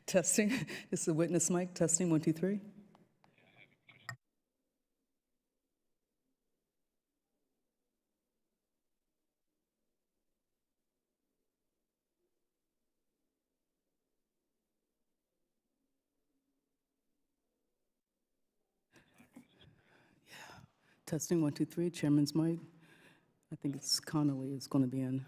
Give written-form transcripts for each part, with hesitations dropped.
Testing. This is the witness mic. Testing. 1, 2, 3. Testing. 1, 2, 3. Chairman's mic. I think it's Connolly is going to be in.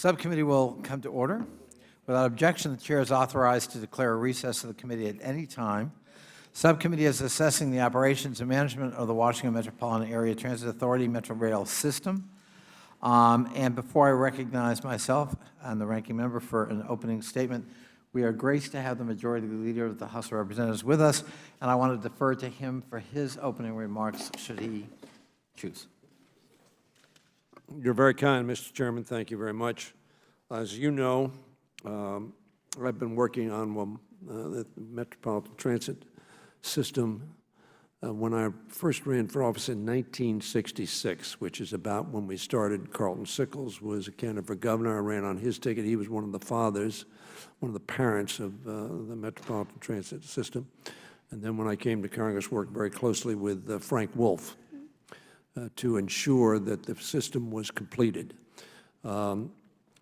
Subcommittee will come to order. Without objection, the Chair is authorized to declare a recess of the committee at any time. Subcommittee is assessing the operations and management of the Washington Metropolitan Area Transit Authority Metro Rail system. And before I recognize myself and the ranking member for an opening statement, we are graced to have the Majority Leader of the House of Representatives with us, and I want to defer to him for his opening remarks, should he choose. You're very kind, Mr. Chairman. Thank you very much. As you know, I've been working on the Metropolitan Transit System when I first ran for office in 1966, which is about when we started. Carlton Sickles was a candidate for governor. I ran on his ticket. He was one of the fathers, one of the parents of the Metropolitan Transit System. And then when I came to Congress, worked very closely with Frank Wolf to ensure that the system was completed. And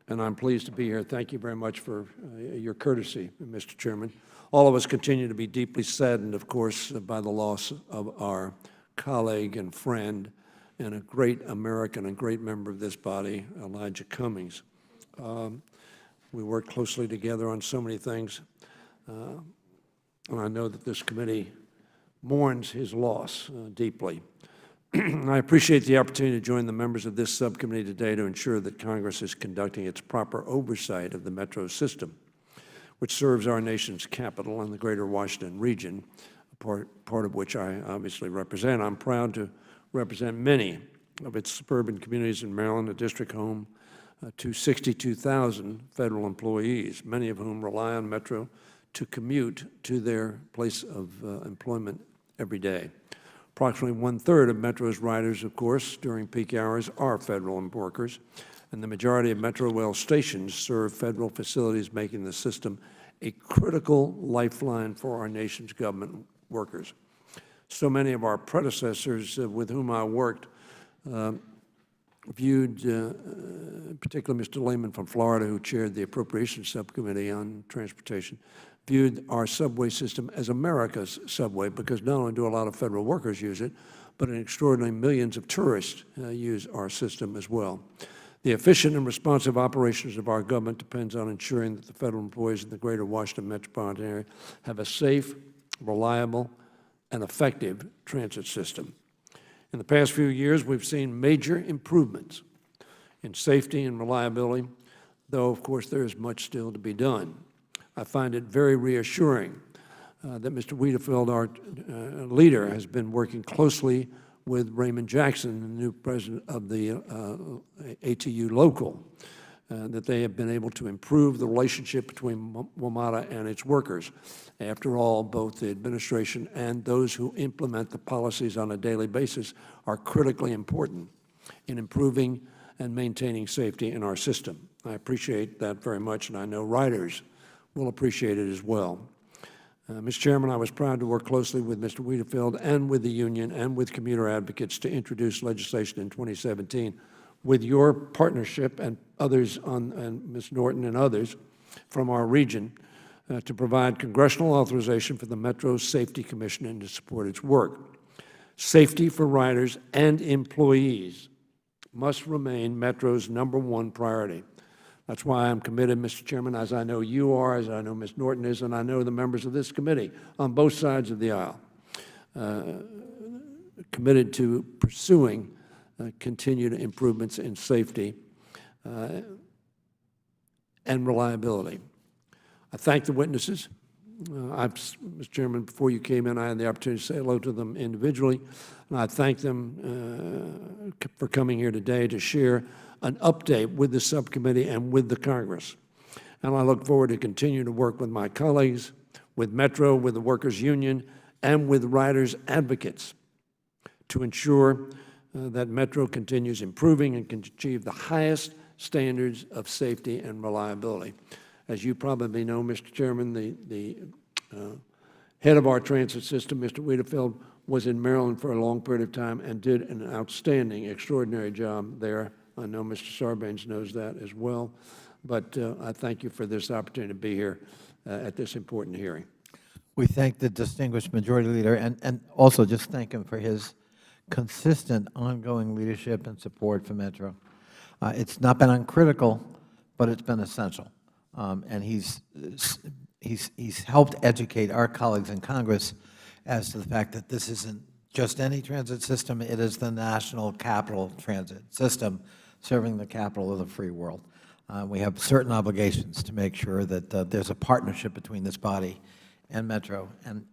I'm pleased to be here. Thank you very much for your courtesy, Mr. Chairman. All of us continue to be deeply saddened, of course, by the loss of our colleague and friend and a great American and great member of this body, Elijah Cummings. We worked closely together on so many things, and I know that this committee mourns his loss deeply. I appreciate the opportunity to join the members of this subcommittee today to ensure that Congress is conducting its proper oversight of the Metro system, which serves our nation's capital and the greater Washington region, part of which I obviously represent. I'm proud to represent many of its suburban communities in Maryland, a district home to 62,000 federal employees, many of whom rely on Metro to commute to their place of employment every day. Approximately one-third of Metro's riders, of course, during peak hours are federal workers, and the majority of Metro rail stations serve federal facilities, making the system a critical lifeline for our nation's government workers. So many of our predecessors with whom I worked viewed, particularly Mr. Lehman from Florida, who chaired the Appropriations Subcommittee on Transportation, viewed our subway system as America's subway, because not only do a lot of federal workers use it, but an extraordinary millions of tourists use our system as well. The efficient and responsive operations of our government depends on ensuring that the federal employees in the greater Washington metropolitan area have a safe, reliable, and effective transit system. In the past few years, we've seen major improvements in safety and reliability, though, of course, there is much still to be done. I find it very reassuring that Mr. Wiedefeld, our leader, has been working closely with Raymond Jackson, the new president of the ATU local, that they have been able to improve the relationship between WMATA and its workers. After all, both the administration and those who implement the policies on a daily basis are critically important in improving and maintaining safety in our system. I appreciate that very much, and I know riders will appreciate it as well. Mr. Chairman, I was proud to work closely with Mr. Wiedefeld and with the union and with commuter advocates to introduce legislation in 2017 with your partnership and others and Ms. Norton and others from our region to provide congressional authorization for the Metro Safety Commission and to support its work. Safety for riders and employees must remain Metro's #1 priority. That's why I'm committed, Mr. Chairman, as I know you are, as I know Ms. Norton is, and I know the members of this committee on both sides of the aisle, committed to pursuing continued improvements in safety and reliability. I thank the witnesses. Mr. Chairman, before you came in, I had the opportunity to say hello to them individually, and I thank them for coming here today to share an update with the subcommittee and with the Congress. And I look forward to continuing to work with my colleagues, with Metro, with the Workers' Union, and with riders' advocates to ensure that Metro continues improving and can achieve the highest standards of safety and reliability. As you probably know, Mr. Chairman, the head of our transit system, Mr. Wiedefeld, was in Maryland for a long period of time and did an outstanding, extraordinary job there. I know Mr. Sarbanes knows that as well. But I thank you for this opportunity to be here at this important hearing. We thank the distinguished Majority Leader and also just thank him for his consistent, ongoing leadership and support for Metro. It's not been uncritical, but it's been essential. And he's helped educate our colleagues in Congress as to the fact that this isn't just any transit system, it is the national capital transit system serving the capital of the free world. We have certain obligations to make sure that there's a partnership between this body and Metro, and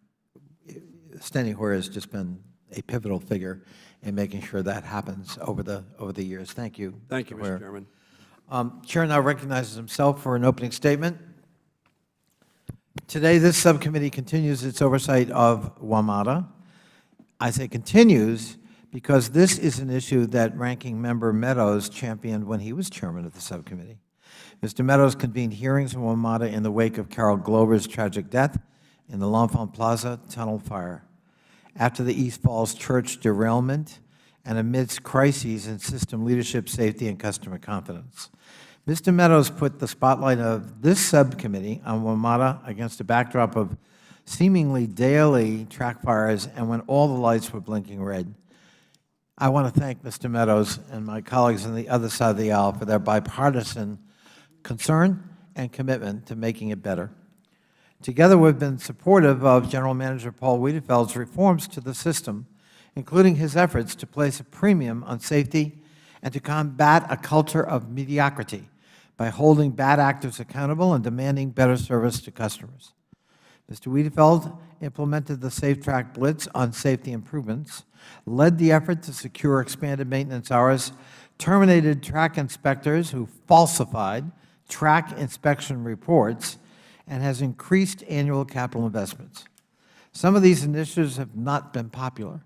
Steny Hoyer has just been a pivotal figure in making sure that happens over the years. Thank you. Thank you, Mr. Chairman. Chair now recognizes himself for an opening statement. Today, this subcommittee continues its oversight of WMATA. I say continues because this is an issue that Ranking Member Meadows championed when he was chairman of the subcommittee. Mr. Meadows convened hearings on WMATA in the wake of Carol Glover's tragic death in the L'Enfant Plaza tunnel fire, after the East Falls Church derailment, and amidst crises in system leadership, safety, and customer confidence. Mr. Meadows put the spotlight of this subcommittee on WMATA against a backdrop of seemingly daily track fires and when all the lights were blinking red. I want to thank Mr. Meadows and my colleagues on the other side of the aisle for their bipartisan concern and commitment to making it better. Together, we've been supportive of General Manager Paul Wiedefeld's reforms to the system, including his efforts to place a premium on safety and to combat a culture of mediocrity by holding bad actors accountable and demanding better service to customers. Mr. Wiedefeld implemented the Safe Track Blitz on safety improvements, led the effort to secure expanded maintenance hours, terminated track inspectors who falsified track inspection reports, and has increased annual capital investments. Some of these initiatives have not been popular,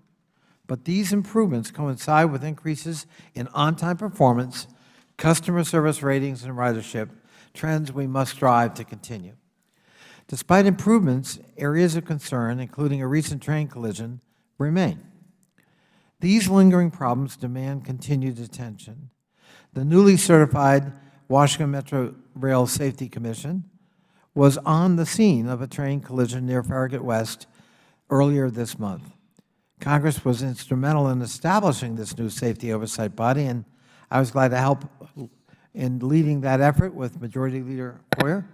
but these improvements coincide with increases in on-time performance, customer service ratings, and ridership, trends we must strive to continue. Despite improvements, areas of concern, including a recent train collision, remain. These lingering problems demand continued attention. The newly certified Washington Metro Rail Safety Commission was on the scene of a train collision near Farragut West earlier this month. Congress was instrumental in establishing this new safety oversight body, and I was glad to help in leading that effort with Majority Leader Hoyer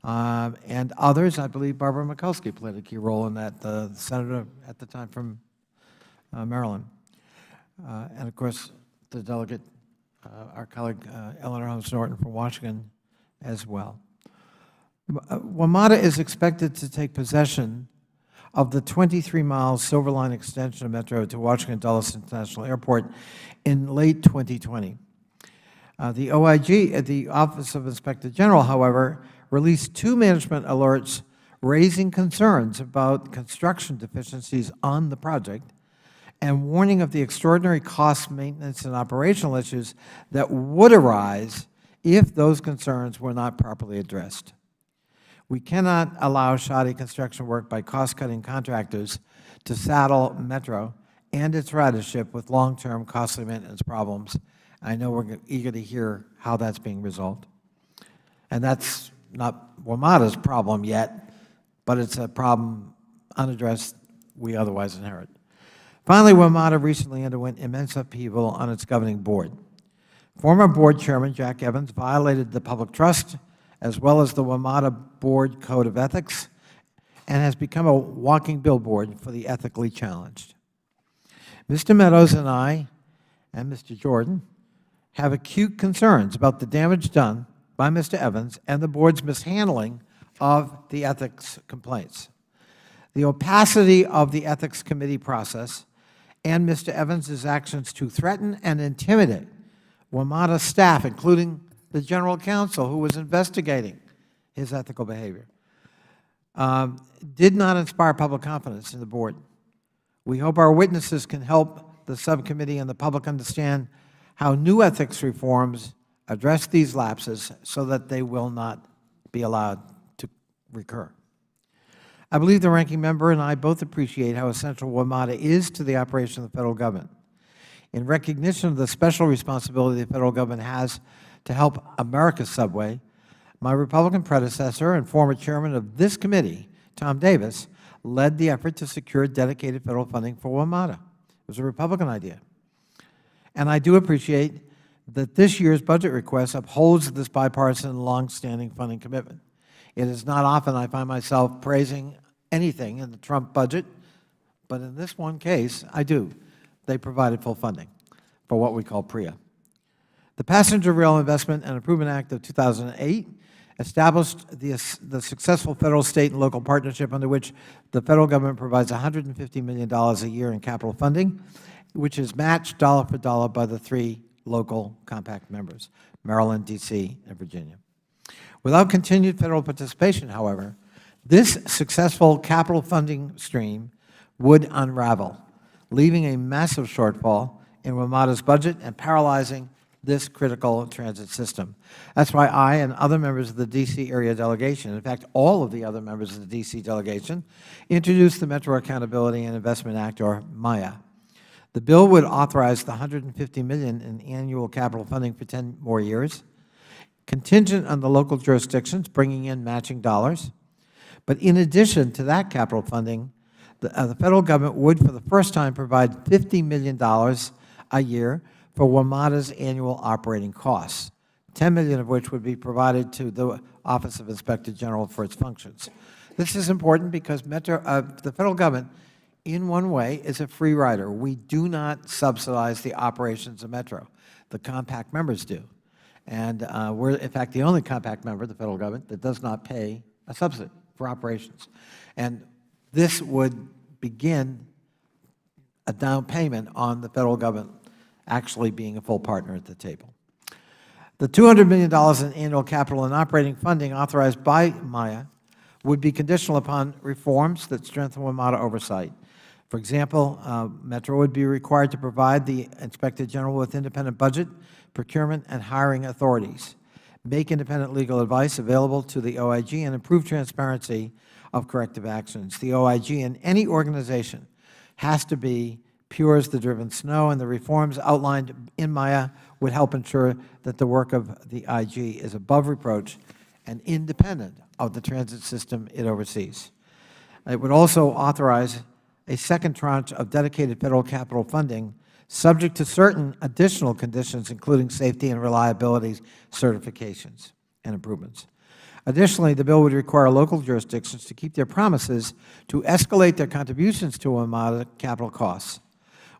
and others. I believe Barbara Mikulski played a key role in that, the senator at the time from Maryland. And of course, the delegate, our colleague Eleanor Holmes Norton from Washington as well. WMATA is expected to take possession of the 23-mile Silver Line extension of Metro to Washington Dulles International Airport in late 2020. The OIG, the Office of Inspector General, however, released 2 management alerts raising concerns about construction deficiencies on the project and warning of the extraordinary cost, maintenance, and operational issues that would arise if those concerns were not properly addressed. We cannot allow shoddy construction work by cost-cutting contractors to saddle Metro and its ridership with long-term costly maintenance problems. I know we're eager to hear how that's being resolved. And that's not WMATA's problem yet, but it's a problem unaddressed we otherwise inherit. Finally, WMATA recently underwent immense upheaval on its governing board. Former board chairman Jack Evans violated the public trust as well as the WMATA Board Code of Ethics, and has become a walking billboard for the ethically challenged. Mr. Meadows and I, and Mr. Jordan, have acute concerns about the damage done by Mr. Evans and the board's mishandling of the ethics complaints. The opacity of the ethics committee process and Mr. Evans' actions to threaten and intimidate WMATA staff, including the general counsel who was investigating his ethical behavior, did not inspire public confidence in the board. We hope our witnesses can help the subcommittee and the public understand how new ethics reforms address these lapses so that they will not be allowed to recur. I believe the ranking member and I both appreciate how essential WMATA is to the operation of the federal government. In recognition of the special responsibility the federal government has to help America's subway, my Republican predecessor and former chairman of this committee, Tom Davis, led the effort to secure dedicated federal funding for WMATA. It was a Republican idea. And I do appreciate that this year's budget request upholds this bipartisan, long-standing funding commitment. It is not often I find myself praising anything in the Trump budget, but in this one case, I do. They provided full funding for what we call PREA. The Passenger Rail Investment and Improvement Act of 2008 established the successful federal, state, and local partnership under which the federal government provides $150 million a year in capital funding, which is matched dollar for dollar by the 3 local compact members, Maryland, D.C., and Virginia. Without continued federal participation, however, this successful capital funding stream would unravel, leaving a massive shortfall in WMATA's budget and paralyzing this critical transit system. That's why I and other members of the D.C. area delegation, in fact, all of the other members of the D.C. delegation, introduced the Metro Accountability and Investment Act, or MAIA. The bill would authorize the $150 million in annual capital funding for 10 more years, contingent on the local jurisdictions bringing in matching dollars. But in addition to that capital funding, the federal government would, for the first time, provide $50 million a year for WMATA's annual operating costs, $10 million of which would be provided to the Office of Inspector General for its functions. This is important because the federal government, in one way, is a free rider. We do not subsidize the operations of Metro. The compact members do. And we're, in fact, the only compact member, the federal government, that does not pay a subsidy for operations. And this would begin a down payment on the federal government actually being a full partner at the table. The $200 million in annual capital and operating funding authorized by MAIA would be conditional upon reforms that strengthen WMATA oversight. For example, Metro would be required to provide the Inspector General with independent budget, procurement, and hiring authorities, make independent legal advice available to the OIG, and improve transparency of corrective actions. The OIG in any organization has to be pure as the driven snow, and the reforms outlined in MAIA would help ensure that the work of the IG is above reproach and independent of the transit system it oversees. It would also authorize a second tranche of dedicated federal capital funding subject to certain additional conditions, including safety and reliability certifications and improvements. Additionally, the bill would require local jurisdictions to keep their promises to escalate their contributions to WMATA capital costs.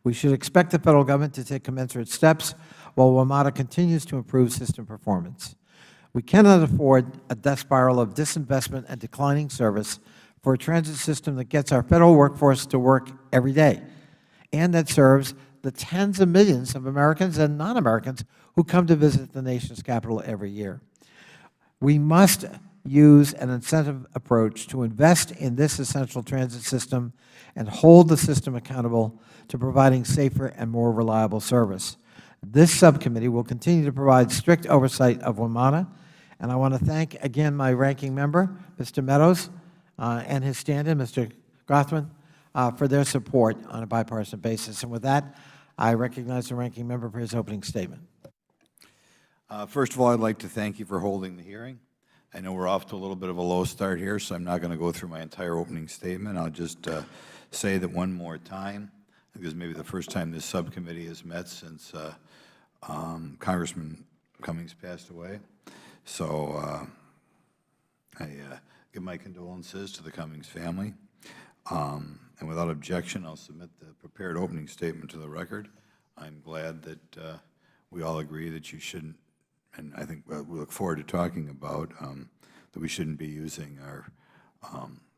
We should expect the federal government to take commensurate steps while WMATA continues to improve system performance. We cannot afford a death spiral of disinvestment and declining service for a transit system that gets our federal workforce to work every day and that serves the tens of millions of Americans and non-Americans who come to visit the nation's capital every year. We must use an incentive approach to invest in this essential transit system and hold the system accountable to providing safer and more reliable service. This subcommittee will continue to provide strict oversight of WMATA, and I want to thank again my ranking member, Mr. Meadows, and his stand-in, Mr. Grothman, for their support on a bipartisan basis. And with that, I recognize the ranking member for his opening statement. First of all, I'd like to thank you for holding the hearing. I know we're off to a little bit of a low start here, so I'm not going to go through my entire opening statement. I'll just say that one more time. I think this is maybe the first time this subcommittee has met since Congressman Cummings passed away. So I give my condolences to the Cummings family. And without objection, I'll submit the prepared opening statement to the record. I'm glad that we all agree that you shouldn't, and I think we look forward to talking about that we shouldn't be using our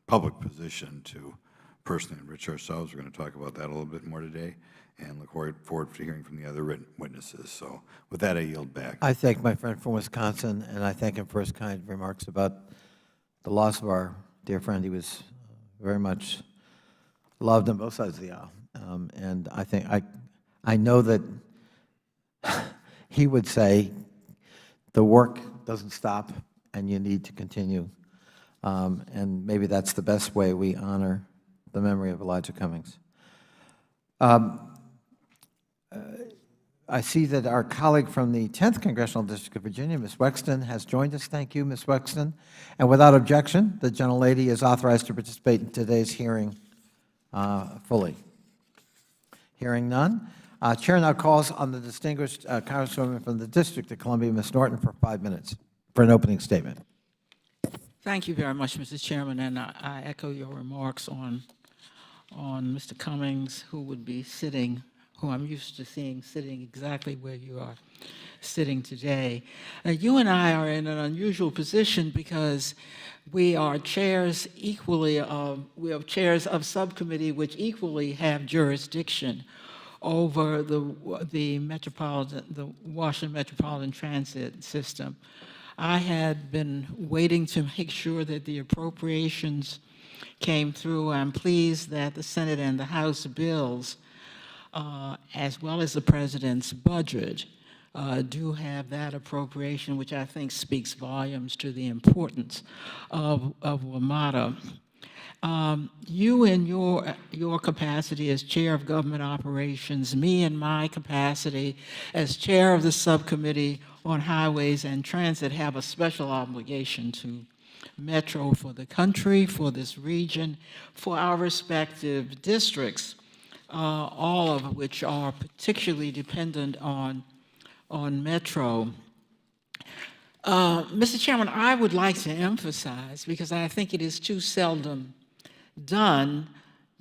public position to personally enrich ourselves. We're going to talk about that a little bit more today, and look forward to hearing from the other witnesses. So with that, I yield back. I thank my friend from Wisconsin, and I thank him for his kind remarks about the loss of our dear friend. He was very much loved on both sides of the aisle. And I think I know that he would say the work doesn't stop and you need to continue. And maybe that's the best way we honor the memory of Elijah Cummings. I see that our colleague from the 10th Congressional District of Virginia, Ms. Wexton, has joined us. Thank you, Ms. Wexton. And without objection, the gentlelady is authorized to participate in today's hearing fully. Hearing none. Chair now calls on the distinguished Congresswoman from the District of Columbia, Ms. Norton, for 5 minutes for an opening statement. Thank you very much, Mr. Chairman, and I echo your remarks on Mr. Cummings, who I'm used to seeing sitting exactly where you are sitting today. You and I are in an unusual position because we are chairs of subcommittee which equally have jurisdiction over the Washington Metropolitan Transit System. I had been waiting to make sure that the appropriations came through. I'm pleased that the Senate and the House bills, as well as the President's budget, do have that appropriation, which I think speaks volumes to the importance of WMATA. You in your capacity as Chair of Government Operations, me in my capacity as Chair of the Subcommittee on Highways and Transit have a special obligation to Metro for the country, for this region, for our respective districts, all of which are particularly dependent on Metro. Mr. Chairman, I would like to emphasize, because I think it is too seldom done,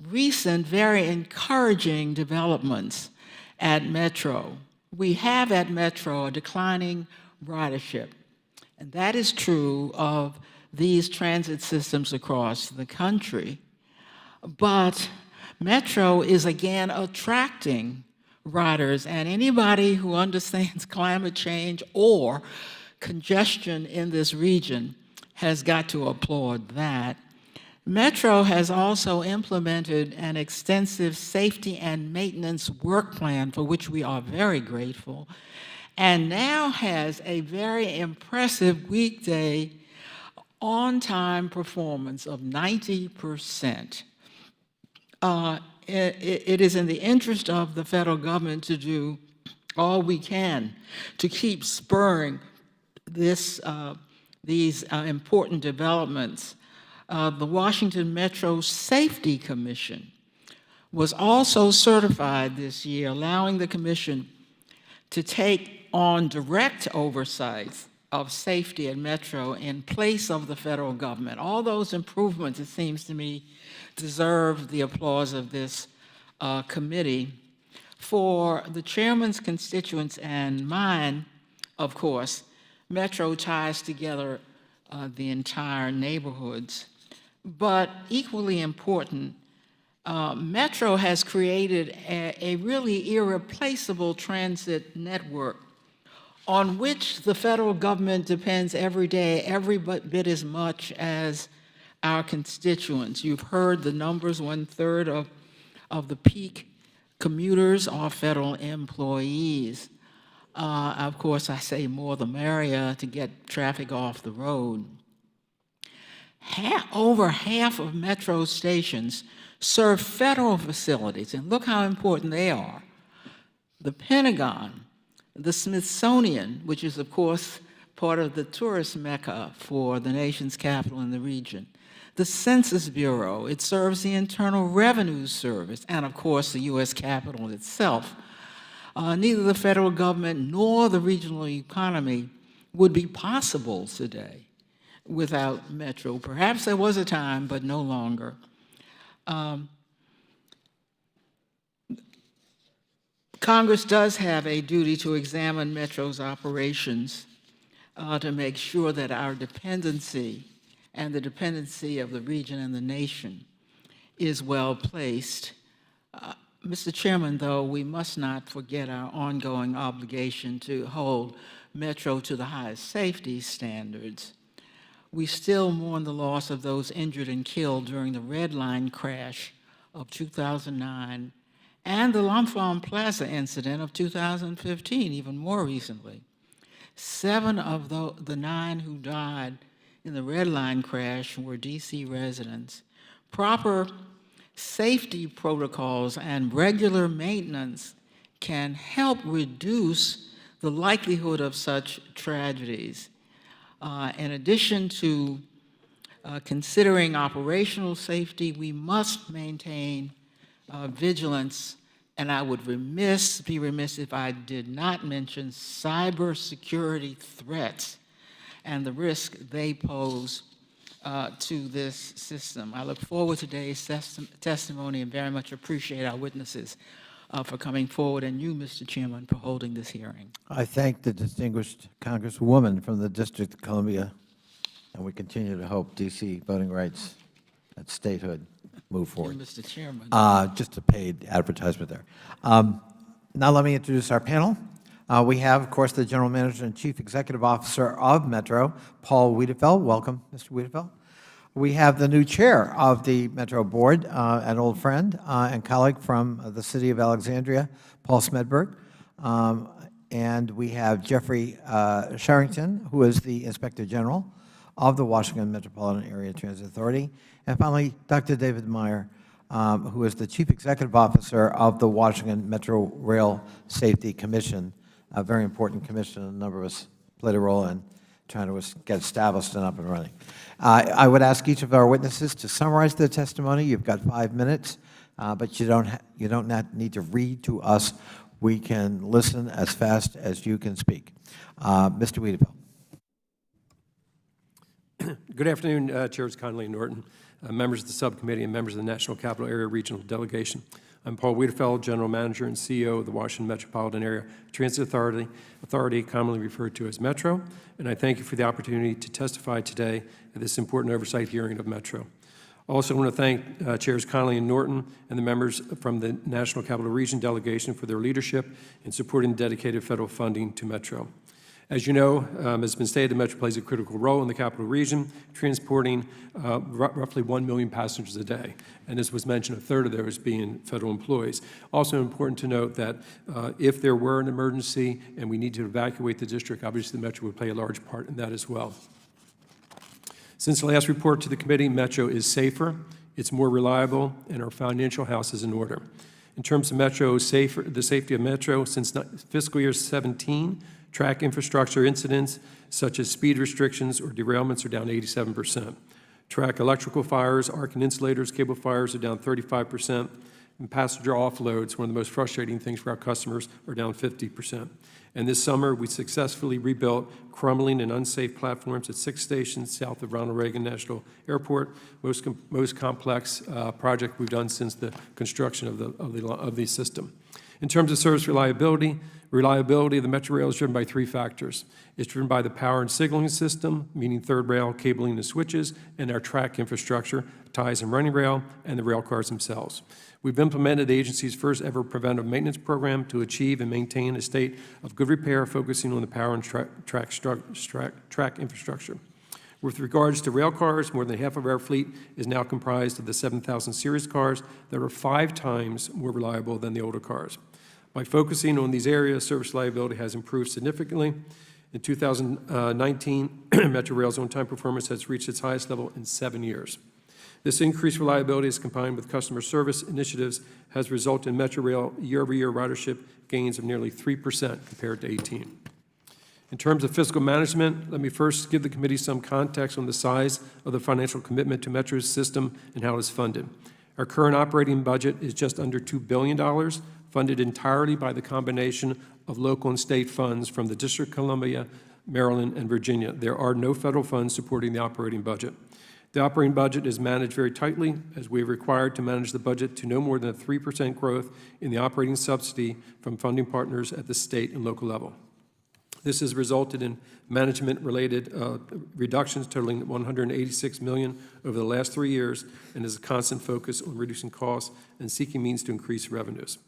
recent, very encouraging developments at Metro. We have at Metro a declining ridership, and that is true of these transit systems across the country. But Metro is again attracting riders, and anybody who understands climate change or congestion in this region has got to applaud that. Metro has also implemented an extensive safety and maintenance work plan, for which we are very grateful, and now has a very impressive weekday on-time performance of 90%. It is in the interest of the federal government to do all we can to keep spurring these important developments. The Washington Metro Safety Commission was also certified this year, allowing the commission to take on direct oversight of safety at Metro in place of the federal government. All those improvements, it seems to me, deserve the applause of this committee. For the chairman's constituents and mine, of course, Metro ties together the entire neighborhoods. But equally important, Metro has created a really irreplaceable transit network on which the federal government depends every day, every bit as much as our constituents. You've heard the numbers, 1/3 of the peak commuters are federal employees. Of course, I say more the merrier to get traffic off the road. Over half of Metro stations serve federal facilities, and look how important they are. The Pentagon, the Smithsonian, which is, of course, part of the tourist mecca for the nation's capital and the region. The Census Bureau, it serves the Internal Revenue Service, and of course, the U.S. Capitol itself. Neither the federal government nor the regional economy would be possible today without Metro. Perhaps there was a time, but no longer. Congress does have a duty to examine Metro's operations to make sure that our dependency and the dependency of the region and the nation is well placed. Mr. Chairman, though, we must not forget our ongoing obligation to hold Metro to the highest safety standards. We still mourn the loss of those injured and killed during the Red Line crash of 2009 and the L'Enfant Plaza incident of 2015, even more recently. 7 of the 9 who died in the Red Line crash were D.C. residents. Proper safety protocols and regular maintenance can help reduce the likelihood of such tragedies. In addition to considering operational safety, we must maintain vigilance And I would be remiss if I did not mention cybersecurity threats and the risk they pose to this system. I look forward to today's testimony and very much appreciate our witnesses for coming forward, and you, Mr. Chairman, for holding this hearing. I thank the distinguished Congresswoman from the District of Columbia, and we continue to hope D.C. voting rights and statehood move forward. Mr. Chairman. Just a paid advertisement there. Now let me introduce our panel. We have, of course, the General Manager and Chief Executive Officer of Metro, Paul Wiedefeld. Welcome, Mr. Wiedefeld. We have the new chair of the Metro Board, an old friend and colleague from the city of Alexandria, Paul Smedberg. And we have Jeffrey Sherrington, who is the Inspector General of the Washington Metropolitan Area Transit Authority. And finally, Dr. David Meyer, who is the Chief Executive Officer of the Washington Metro Rail Safety Commission, a very important commission. A number of us played a role in trying to get established and up and running. I would ask each of our witnesses to summarize their testimony. You've got 5 minutes, but you don't need to read to us. We can listen as fast as you can speak. Mr. Wiedefeld. Good afternoon, Chairs Connolly and Norton, members of the subcommittee, and members of the National Capital Area Regional Delegation. I'm Paul Wiedefeld, General Manager and CEO of the Washington Metropolitan Area Transit Authority, commonly referred to as Metro, and I thank you for the opportunity to testify today at this important oversight hearing of Metro. I also want to thank Chairs Connolly and Norton and the members from the National Capital Region Delegation for their leadership in supporting dedicated federal funding to Metro. As you know, as has been stated, the Metro plays a critical role in the capital region, transporting roughly 1 million passengers a day. And as was mentioned, a third of those being federal employees. Also important to note that if there were an emergency and we need to evacuate the district, obviously the Metro would play a large part in that as well. Since the last report to the committee, Metro is safer, it's more reliable, and our financial house is in order. In terms of Metro, the safety of Metro, since fiscal year 17, track infrastructure incidents such as speed restrictions or derailments are down 87%. Track electrical fires, arc and insulators, cable fires are down 35%. And passenger offloads, one of the most frustrating things for our customers, are down 50%. And this summer, we successfully rebuilt crumbling and unsafe platforms at 6 stations south of Ronald Reagan National Airport, most complex project we've done since the construction of the system. In terms of service reliability of the Metro Rail is driven by 3 factors. It's driven by the power and signaling system, meaning third rail, cabling, and switches, and our track infrastructure, ties and running rail, and the rail cars themselves. We've implemented the agency's first ever preventive maintenance program to achieve and maintain a state of good repair, focusing on the power and track infrastructure. With regards to rail cars, more than half of our fleet is now comprised of the 7000 series cars that are 5 times more reliable than the older cars. By focusing on these areas, service reliability has improved significantly. In 2019, Metro Rail's on-time performance has reached its highest level in 7 years. This increased reliability is combined with customer service initiatives has resulted in Metro Rail year-over-year ridership gains of nearly 3% compared to 18. In terms of fiscal management, let me first give the committee some context on the size of the financial commitment to Metro's system and how it is funded. Our current operating budget is just under $2 billion, funded entirely by the combination of local and state funds from the District of Columbia, Maryland, and Virginia. There are no federal funds supporting the operating budget. The operating budget is managed very tightly, as we are required to manage the budget to no more than a 3% growth in the operating subsidy from funding partners at the state and local level. This has resulted in management-related reductions totaling $186 million over the last 3 years, and is a constant focus on reducing costs and seeking means to increase revenues.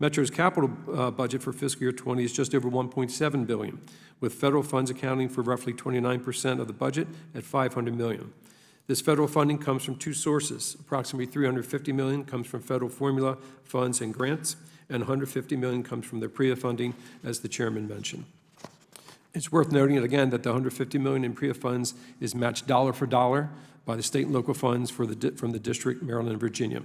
Metro's capital budget for fiscal year 20 is just over $1.7 billion, with federal funds accounting for roughly 29% of the budget at $500 million. This federal funding comes from 2 sources. Approximately $350 million comes from federal formula funds and grants, and $150 million comes from the PREA funding, as the chairman mentioned. It's worth noting again that the $150 million in PREA funds is matched dollar for dollar by the state and local funds from the District, Maryland, and Virginia.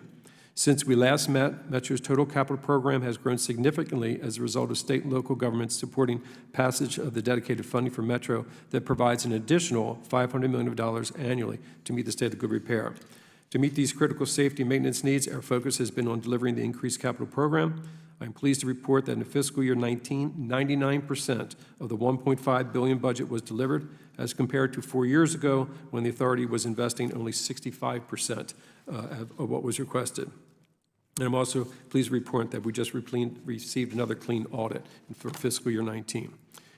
Since we last met, Metro's total capital program has grown significantly as a result of state and local governments supporting passage of the dedicated funding for Metro that provides an additional $500 million annually to meet the state of good repair. To meet these critical safety and maintenance needs, our focus has been on delivering the increased capital program. I'm pleased to report that in the fiscal year 19, 99% of the $1.5 billion budget was delivered, as compared to 4 years ago when the authority was investing only 65% of what was requested. And I'm also pleased to report that we just received another clean audit for fiscal year 19.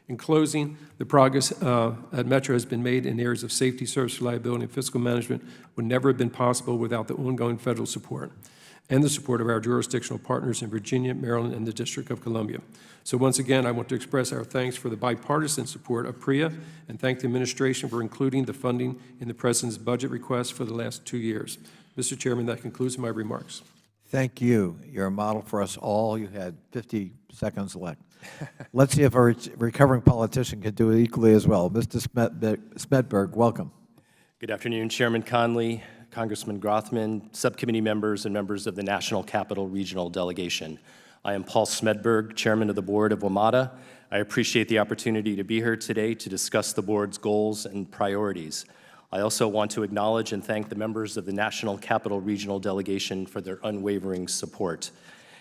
In closing, the progress at Metro has been made in areas of safety, service reliability, and fiscal management would never have been possible without the ongoing federal support and the support of our jurisdictional partners in Virginia, Maryland, and the District of Columbia. So once again, I want to express our thanks for the bipartisan support of PREA and thank the administration for including the funding in the President's budget request for the last 2 years. Mr. Chairman, that concludes my remarks. Thank you. You're a model for us all. You had 50 seconds left. Let's see if a recovering politician can do it equally as well. Mr. Smedberg, welcome. Good afternoon, Chairman Conley, Congressman Grothman, subcommittee members, and members of the National Capital Regional Delegation. I am Paul Smedberg, Chairman of the Board of WMATA. I appreciate the opportunity to be here today to discuss the Board's goals and priorities. I also want to acknowledge and thank the members of the National Capital Regional Delegation for their unwavering support.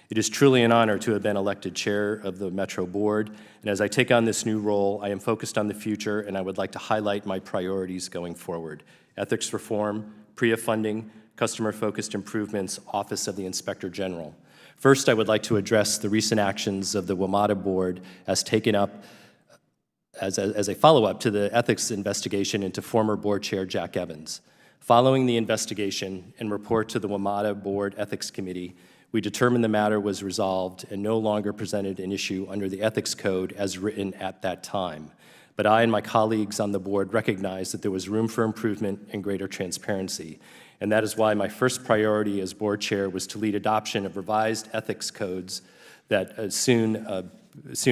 It is truly an honor to have been elected chair of the Metro Board, and as I take on this new role, I am focused on the future, and I would like to highlight my priorities going forward: ethics reform, PREA funding, customer-focused improvements, Office of the Inspector General. First, I would like to address the recent actions of the WMATA Board as taken up as a follow-up to the ethics investigation into former board chair Jack Evans. Following the investigation and report to the WMATA Board Ethics Committee, we determined the matter was resolved and no longer presented an issue under the Ethics Code as written at that time. But I and my colleagues on the board recognized that there was room for improvement and greater transparency. And that is why my first priority as board chair was to lead adoption of revised ethics codes that soon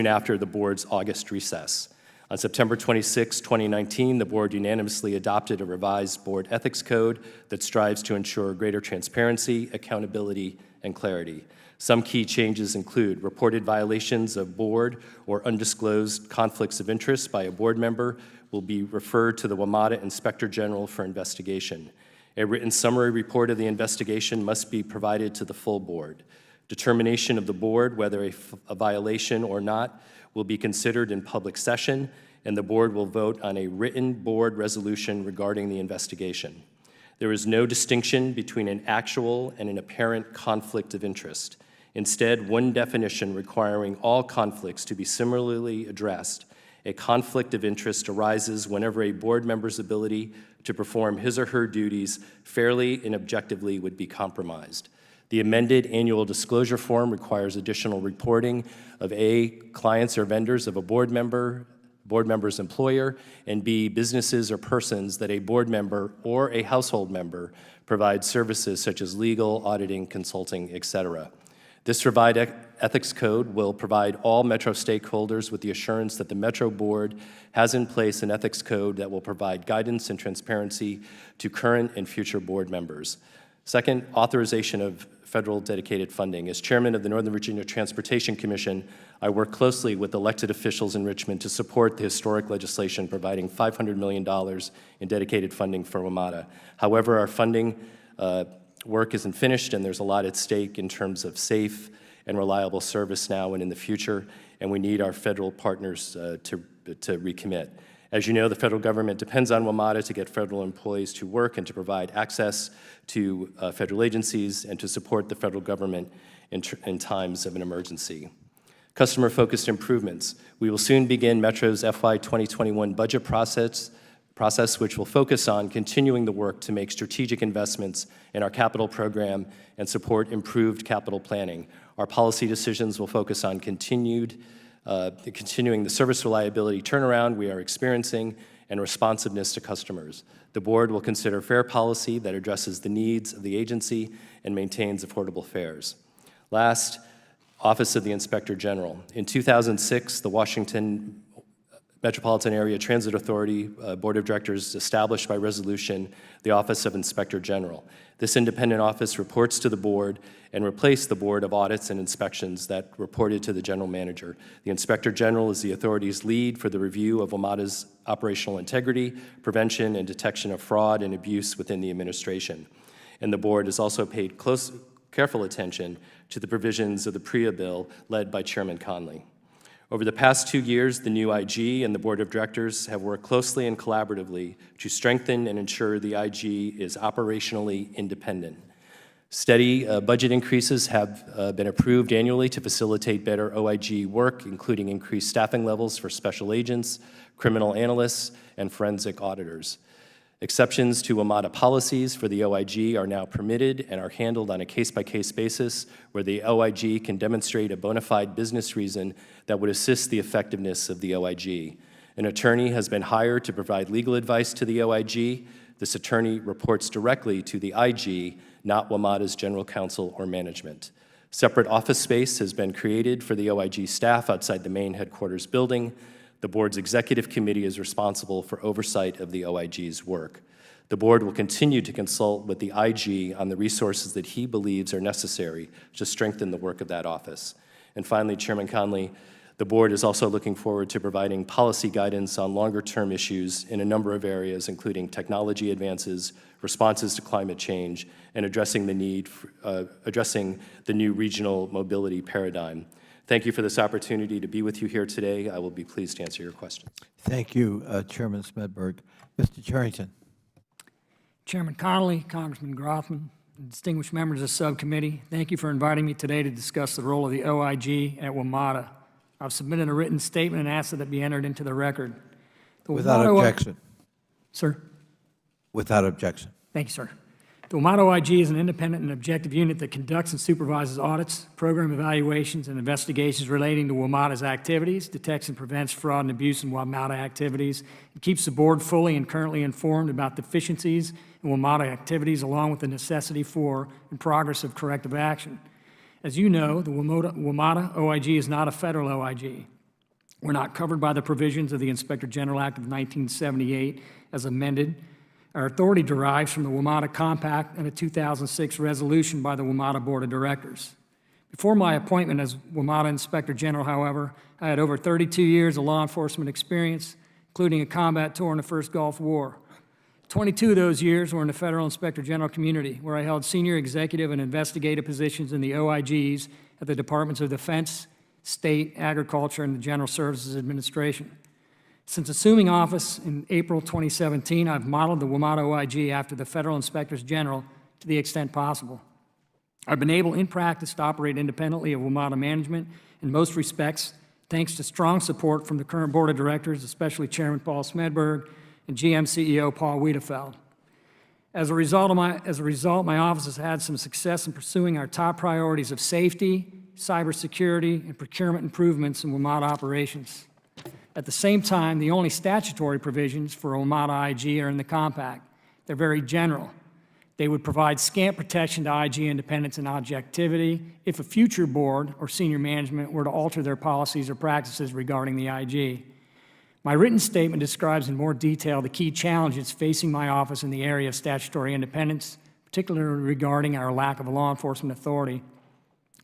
after the board's August recess. On September 26, 2019, the board unanimously adopted a revised board ethics code that strives to ensure greater transparency, accountability, and clarity. Some key changes include reported violations of board or undisclosed conflicts of interest by a board member will be referred to the WMATA Inspector General for investigation. A written summary report of the investigation must be provided to the full board. Determination of the board whether a violation or not will be considered in public session, and the board will vote on a written board resolution regarding the investigation. There is no distinction between an actual and an apparent conflict of interest. Instead, one definition requiring all conflicts to be similarly addressed. A conflict of interest arises whenever a board member's ability to perform his or her duties fairly and objectively would be compromised. The amended annual disclosure form requires additional reporting of A, clients or vendors of a board member's employer, and B, businesses or persons that a board member or a household member provides services such as legal, auditing, consulting, etc. This revised ethics code will provide all Metro stakeholders with the assurance that the Metro Board has in place an ethics code that will provide guidance and transparency to current and future board members. Second, authorization of federal dedicated funding. As chairman of the Northern Virginia Transportation Commission, I work closely with elected officials in Richmond to support the historic legislation providing $500 million in dedicated funding for WMATA. However, our funding work isn't finished, and there's a lot at stake in terms of safe and reliable service now and in the future, and we need our federal partners to recommit. As you know, the federal government depends on WMATA to get federal employees to work and to provide access to federal agencies and to support the federal government in times of an emergency. Customer-focused improvements. We will soon begin Metro's FY 2021 budget process, which will focus on continuing the work to make strategic investments in our capital program and support improved capital planning. Our policy decisions will focus on continuing the service reliability turnaround we are experiencing and responsiveness to customers. The board will consider fair policy that addresses the needs of the agency and maintains affordable fares. Last, Office of the Inspector General. In 2006, the Washington Metropolitan Area Transit Authority Board of Directors established by resolution the Office of Inspector General. This independent office reports to the board and replaced the Board of Audits and Inspections that reported to the General Manager. The Inspector General is the authority's lead for the review of WMATA's operational integrity, prevention, and detection of fraud and abuse within the administration. And the board has also paid close careful attention to the provisions of the PREA bill led by Chairman Conley. Over the past 2 years, the new IG and the Board of Directors have worked closely and collaboratively to strengthen and ensure the IG is operationally independent. Steady budget increases have been approved annually to facilitate better OIG work, including increased staffing levels for special agents, criminal analysts, and forensic auditors. Exceptions to WMATA policies for the OIG are now permitted and are handled on a case-by-case basis where the OIG can demonstrate a bona fide business reason that would assist the effectiveness of the OIG. An attorney has been hired to provide legal advice to the OIG. This attorney reports directly to the IG, not WMATA's general counsel or management. Separate office space has been created for the OIG staff outside the main headquarters building. The board's executive committee is responsible for oversight of the OIG's work. The board will continue to consult with the IG on the resources that he believes are necessary to strengthen the work of that office. And finally, Chairman Conley, the board is also looking forward to providing policy guidance on longer-term issues in a number of areas, including technology advances, responses to climate change, and addressing the need for, addressing the new regional mobility paradigm. Thank you for this opportunity to be with you here today. I will be pleased to answer your questions. Thank you, Chairman Smedberg. Mr. Charrington. Chairman Connolly, Congressman Grothman, and distinguished members of the subcommittee, thank you for inviting me today to discuss the role of the OIG at WMATA. I've submitted a written statement and asked that it be entered into the record. Without objection. Sir? Without objection. Thank you, sir. The WMATA OIG is an independent and objective unit that conducts and supervises audits, program evaluations, and investigations relating to WMATA's activities, detects and prevents fraud and abuse in WMATA activities, and keeps the board fully and currently informed about deficiencies in WMATA activities, along with the necessity for and progress of corrective action. As you know, the WMATA OIG is not a federal OIG. We're not covered by the provisions of the Inspector General Act of 1978 as amended. Our authority derives from the WMATA Compact and a 2006 resolution by the WMATA Board of Directors. Before my appointment as WMATA Inspector General, however, I had over 32 years of law enforcement experience, including a combat tour in the First Gulf War. 22 of those years were in the Federal Inspector General community, where I held senior executive and investigative positions in the OIGs at the Departments of Defense, State, Agriculture, and the General Services Administration. Since assuming office in April 2017, I've modeled the WMATA OIG after the Federal Inspectors General to the extent possible. I've been able in practice to operate independently of WMATA management in most respects, thanks to strong support from the current Board of Directors, especially Chairman Paul Smedberg and GM CEO Paul Wiedefeld. As a result, my office has had some success in pursuing our top priorities of safety, cybersecurity, and procurement improvements in WMATA operations. At the same time, the only statutory provisions for WMATA IG are in the compact. They're very general. They would provide scant protection to IG independence and objectivity if a future board or senior management were to alter their policies or practices regarding the IG. My written statement describes in more detail the key challenges facing my office in the area of statutory independence, particularly regarding our lack of law enforcement authority,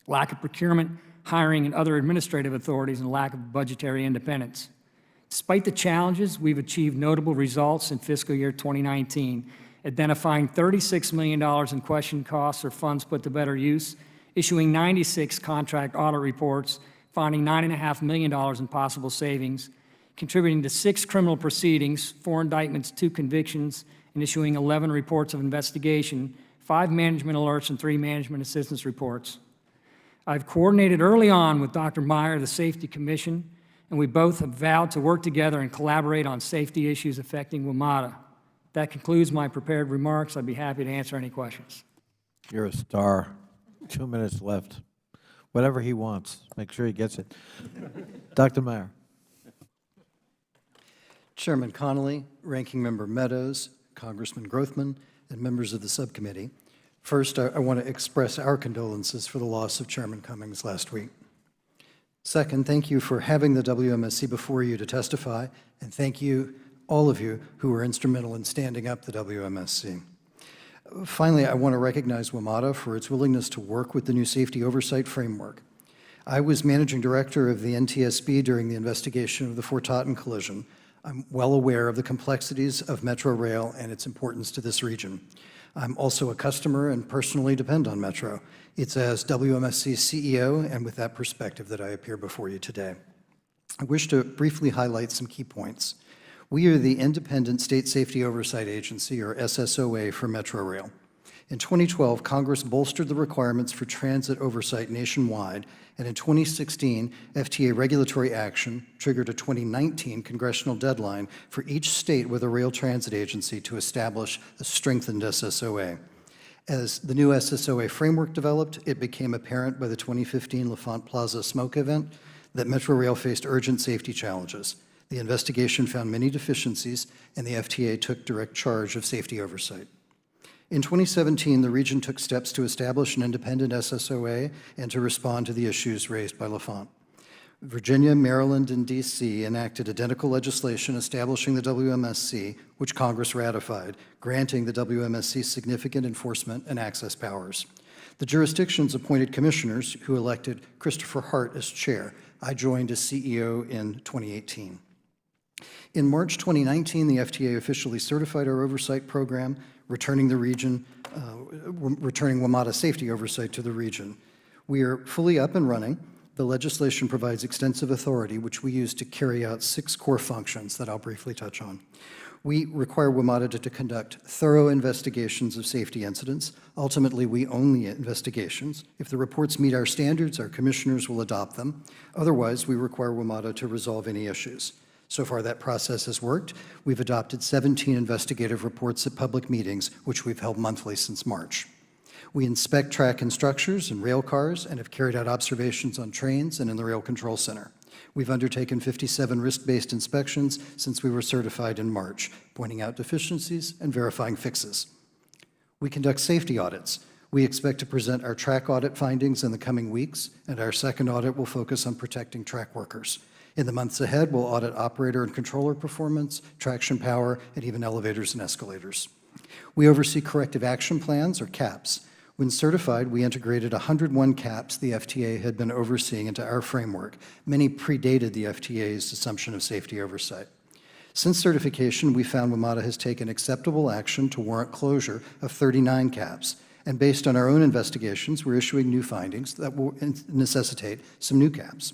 lack of procurement, hiring, and other administrative authorities, and lack of budgetary independence. Despite the challenges, we've achieved notable results in fiscal year 2019, identifying $36 million in question costs or funds put to better use, issuing 96 contract audit reports, finding $9.5 million in possible savings, contributing to 6 criminal proceedings, 4 indictments, 2 convictions, and issuing 11 reports of investigation, 5 management alerts, and 3 management assistance reports. I've coordinated early on with Dr. Meyer, the Safety Commission, and we both have vowed to work together and collaborate on safety issues affecting WMATA. That concludes my prepared remarks. I'd be happy to answer any questions. You're a star. 2 minutes left. Whatever he wants, make sure he gets it. Dr. Meyer. Chairman Connolly, Ranking Member Meadows, Congressman Grothman, and members of the subcommittee. First, I want to express our condolences for the loss of Chairman Cummings last week. Second, thank you for having the WMSC before you to testify, and thank you, all of you, who were instrumental in standing up the WMSC. Finally, I want to recognize WMATA for its willingness to work with the new safety oversight framework. I was managing director of the NTSB during the investigation of the Fort Totten collision. I'm well aware of the complexities of Metro Rail and its importance to this region. I'm also a customer and personally depend on Metro. It's as WMSC's CEO and with that perspective that I appear before you today. I wish to briefly highlight some key points. We are the Independent State Safety Oversight Agency, or SSOA, for Metrorail. In 2012, Congress bolstered the requirements for transit oversight nationwide, and in 2016, FTA regulatory action triggered a 2019 congressional deadline for each state with a rail transit agency to establish a strengthened SSOA. As the new SSOA framework developed, it became apparent by the 2015 L'Enfant Plaza smoke event that Metrorail faced urgent safety challenges. The investigation found many deficiencies, and the FTA took direct charge of safety oversight. In 2017, the region took steps to establish an independent SSOA and to respond to the issues raised by L'Enfant. Virginia, Maryland, and D.C. enacted identical legislation establishing the WMSC, which Congress ratified, granting the WMSC significant enforcement and access powers. The jurisdictions appointed commissioners who elected Christopher Hart as chair. I joined as CEO in 2018. In March 2019, the FTA officially certified our oversight program, returning WMATA safety oversight to the region. We are fully up and running. The legislation provides extensive authority, which we use to carry out 6 core functions that I'll briefly touch on. We require WMATA to conduct thorough investigations of safety incidents. Ultimately, we own the investigations. If the reports meet our standards, our commissioners will adopt them. Otherwise, we require WMATA to resolve any issues. So far, that process has worked. We've adopted 17 investigative reports at public meetings, which we've held monthly since March. We inspect track and structures and rail cars and have carried out observations on trains and in the Rail Control Center. We've undertaken 57 risk-based inspections since we were certified in March, pointing out deficiencies and verifying fixes. We conduct safety audits. We expect to present our track audit findings in the coming weeks, and our second audit will focus on protecting track workers. In the months ahead, we'll audit operator and controller performance, traction power, and even elevators and escalators. We oversee corrective action plans, or CAPs. When certified, we integrated 101 CAPs the FTA had been overseeing into our framework. Many predated the FTA's assumption of safety oversight. Since certification, we found WMATA has taken acceptable action to warrant closure of 39 CAPs. And based on our own investigations, we're issuing new findings that will necessitate some new CAPs.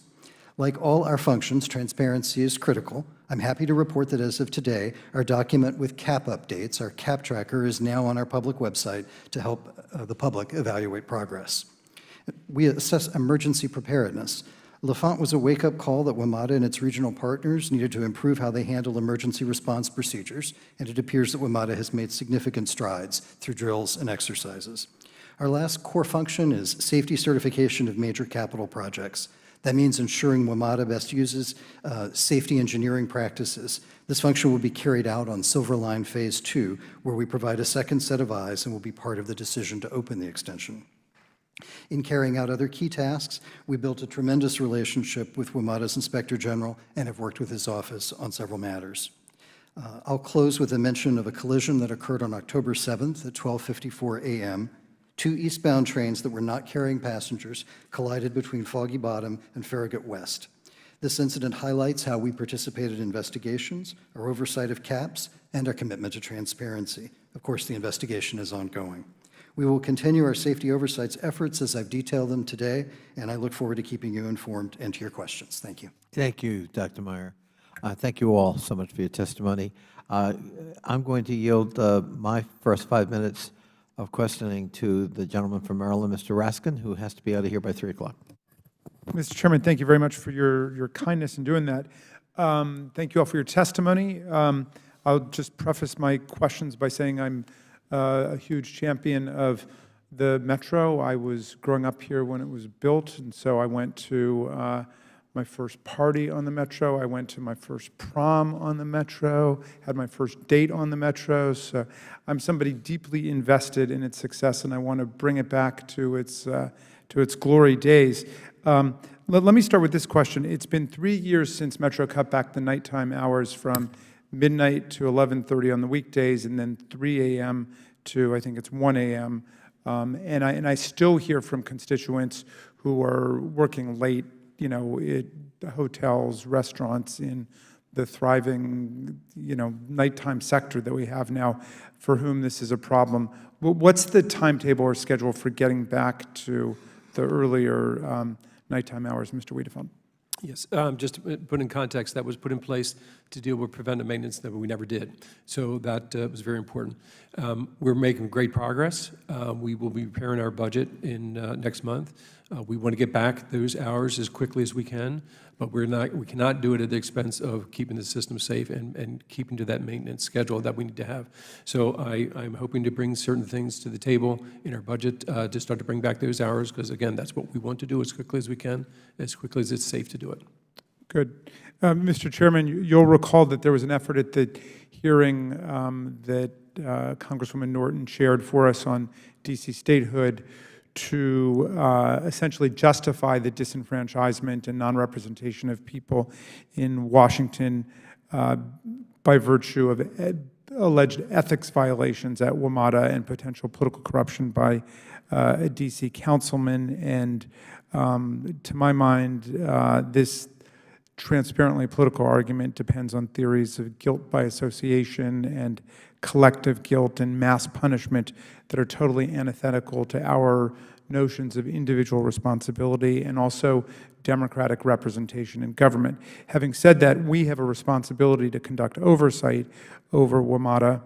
Like all our functions, transparency is critical. I'm happy to report that as of today, our document with CAP updates, our CAP tracker, is now on our public website to help the public evaluate progress. We assess emergency preparedness. L'Enfant was a wake-up call that WMATA and its regional partners needed to improve how they handle emergency response procedures, and it appears that WMATA has made significant strides through drills and exercises. Our last core function is safety certification of major capital projects. That means ensuring WMATA best uses safety engineering practices. This function will be carried out on Silver Line Phase 2, where we provide a second set of eyes and will be part of the decision to open the extension. In carrying out other key tasks, we built a tremendous relationship with WMATA's Inspector General and have worked with his office on several matters. I'll close with a mention of a collision that occurred on October 7th at 12:54 a.m. 2 eastbound trains that were not carrying passengers collided between Foggy Bottom and Farragut West. This incident highlights how we participated in investigations, our oversight of CAPs, and our commitment to transparency. Of course, the investigation is ongoing. We will continue our safety oversight efforts as I've detailed them today, and I look forward to keeping you informed and to your questions. Thank you. Thank you, Dr. Meyer. Thank you all so much for your testimony. I'm going to yield my first 5 minutes of questioning to the gentleman from Maryland, Mr. Raskin, who has to be out of here by 3 o'clock. Mr. Chairman, thank you very much for your kindness in doing that. Thank you all for your testimony. I'll just preface my questions by saying I'm a huge champion of the Metro. I was growing up here when it was built, and so I went to my first party on the Metro. I went to my first prom on the Metro, had my first date on the Metro. So I'm somebody deeply invested in its success, and I want to bring it back to its glory days. Let me start with this question. It's been 3 years since Metro cut back the nighttime hours from midnight to 11:30 on the weekdays, and then 3 a.m. to, I think it's 1 a.m. And I still hear from constituents who are working late, at hotels, restaurants in the thriving, nighttime sector that we have now, for whom this is a problem. What's the timetable or schedule for getting back to the earlier nighttime hours, Mr. Wiedefeld? Yes, just to put in context, that was put in place to deal with preventive maintenance that we never did. So that was very important. We're making great progress. We will be preparing our budget in next month. We want to get back those hours as quickly as we can, but we cannot do it at the expense of keeping the system safe and keeping to that maintenance schedule that we need to have. So I'm hoping to bring certain things to the table in our budget to start to bring back those hours, because again, that's what we want to do as quickly as we can, as quickly as it's safe to do it. Good. Mr. Chairman, you'll recall that there was an effort at the hearing that Congresswoman Norton chaired for us on DC statehood to essentially justify the disenfranchisement and non-representation of people in Washington by virtue of alleged ethics violations at WMATA and potential political corruption by a DC councilman. And to my mind, this transparently political argument depends on theories of guilt by association and collective guilt and mass punishment that are totally antithetical to our notions of individual responsibility and also democratic representation in government. Having said that, we have a responsibility to conduct oversight over WMATA,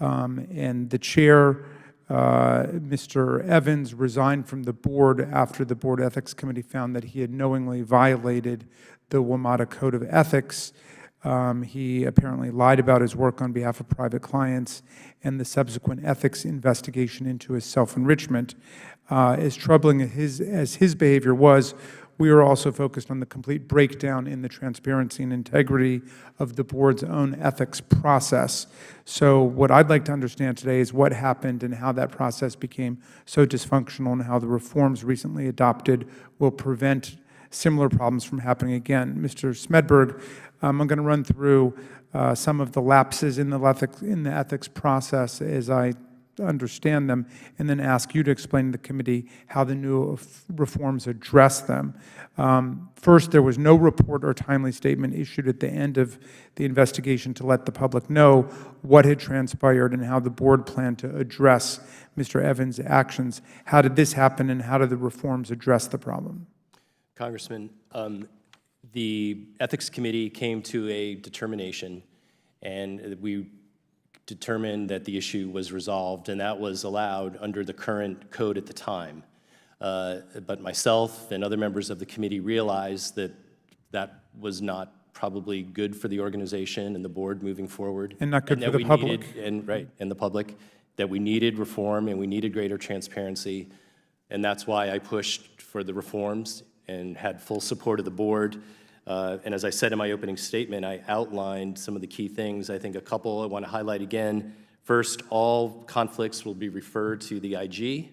and the chair, Mr. Evans, resigned from the board after the Board Ethics Committee found that he had knowingly violated the WMATA Code of Ethics. He apparently lied about his work on behalf of private clients, and the subsequent ethics investigation into his self-enrichment. As troubling as his behavior was, we are also focused on the complete breakdown in the transparency and integrity of the board's own ethics process. So what I'd like to understand today is what happened and how that process became so dysfunctional, and how the reforms recently adopted will prevent similar problems from happening again. Mr. Smedberg, I'm going to run through some of the lapses in the ethics process as I understand them, and then ask you to explain to the committee how the new reforms address them. First, there was no report or timely statement issued at the end of the investigation to let the public know what had transpired and how the board planned to address Mr. Evans' actions. How did this happen, and how did the reforms address the problem? Congressman, the Ethics Committee came to a determination, and we determined that the issue was resolved, and that was allowed under the current code at the time. But myself and other members of the committee realized that that was not probably good for the organization and the board moving forward. And not good for the public. And the public, that we needed reform and we needed greater transparency. And that's why I pushed for the reforms and had full support of the board. And as I said in my opening statement, I outlined some of the key things. I think a couple I want to highlight again. First, all conflicts will be referred to the IG.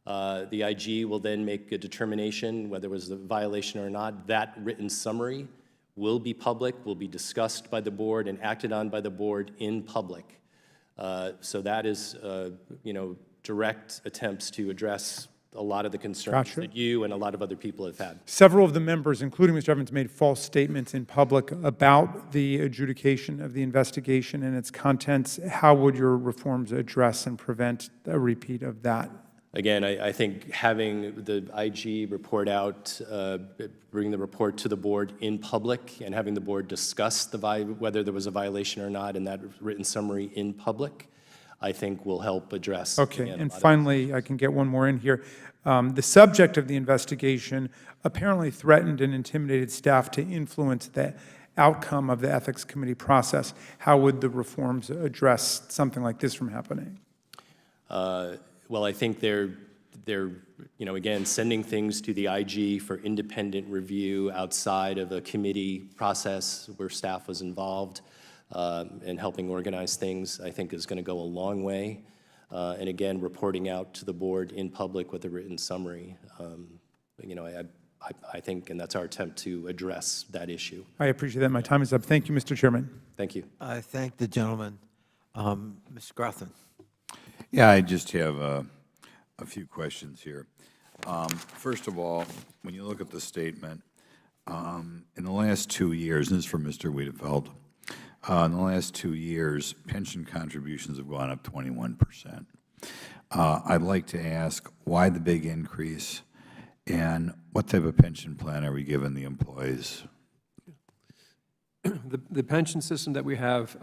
The IG will then make a determination whether it was a violation or not. That written summary will be public, will be discussed by the board and acted on by the board in public. So that is, direct attempts to address a lot of the concerns that you and a lot of other people have had. Several of the members, including Mr. Evans, made false statements in public about the adjudication of the investigation and its contents. How would your reforms address and prevent a repeat of that? Again, I think having the IG report out, bring the report to the board in public, and having the board discuss whether there was a violation or not in that written summary in public, I think will help address. Okay, and finally, I can get one more in here. The subject of the investigation apparently threatened and intimidated staff to influence the outcome of the Ethics Committee process. How would the reforms address something like this from happening? Well, I think they're again, sending things to the IG for independent review outside of a committee process where staff was involved. And helping organize things, I think, is going to go a long way. And again, reporting out to the board in public with a written summary, I think, and that's our attempt to address that issue. I appreciate that. My time is up. Thank you, Mr. Chairman. Thank you. I thank the gentleman. Mr. Grothman. Yeah, I just have a few questions here. First of all, when you look at the statement, in the last last 2 years, and this is for Mr. Wiedefeld, in the last 2 years, pension contributions have gone up 21%. I'd like to ask why the big increase, and what type of pension plan are we giving the employees? The pension system that we have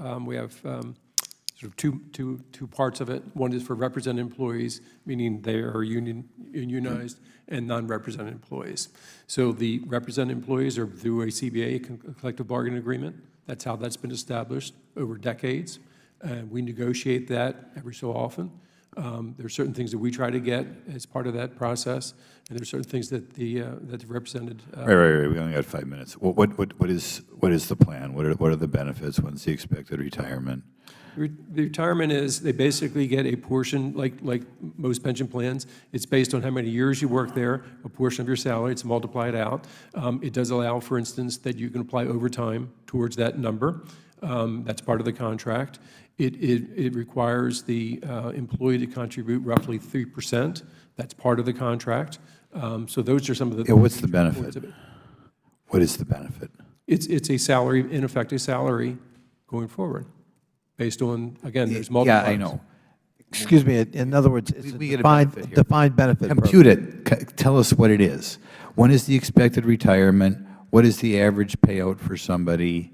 sort of two parts of it. One is for represented employees, meaning they are unionized, and non-represented employees. So the represented employees are through a CBA, a collective bargaining agreement. That's how that's been established over decades. We negotiate that every so often. There are certain things that we try to get as part of that process, and there are certain things that the represented. Right. We only got 5 minutes. What is the plan? What are the benefits? When's the expected retirement? The retirement is, they basically get a portion, like most pension plans. It's based on how many years you work there, a portion of your salary. It's multiplied out. It does allow, for instance, that you can apply overtime towards that number. That's part of the contract. It requires the employee to contribute roughly 3%. That's part of the contract. So those are some of the. Yeah, what's the benefit? What is the benefit? It's a salary, in effect, a salary going forward, based on, again, there's multiple. Yeah, I know. Excuse me, in other words, it's a We get a defined benefit here. defined benefit. Compute it. Tell us what it is. When is the expected retirement? What is the average payout for somebody?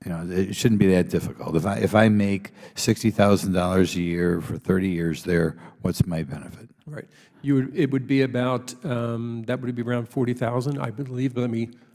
You know, it shouldn't be that difficult. If I make $60,000 a year for 30 years there, what's my benefit? Right. It would be about, that would be around 40,000, I believe, but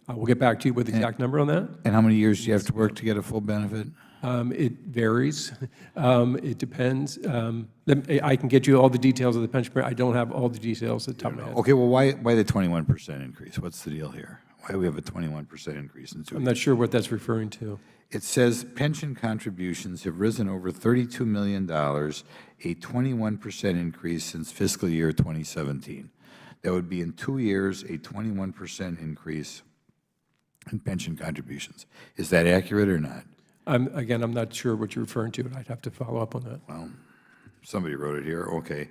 I will get back to you with the exact number on that. And how many years do you have to work to get a full benefit? It varies. It depends. I can get you all the details of the pension plan. I don't have all the details at the top of my head. Okay, well, why the 21% increase? What's the deal here? Why do we have a 21% increase in 2 years? I'm not sure what that's referring to. It says pension contributions have risen over $32 million, a 21% increase since fiscal year 2017. That would be in 2 years, a 21% increase in pension contributions. Is that accurate or not? Again, I'm not sure what you're referring to. I'd have to follow up on that. Well, somebody wrote it here. Okay.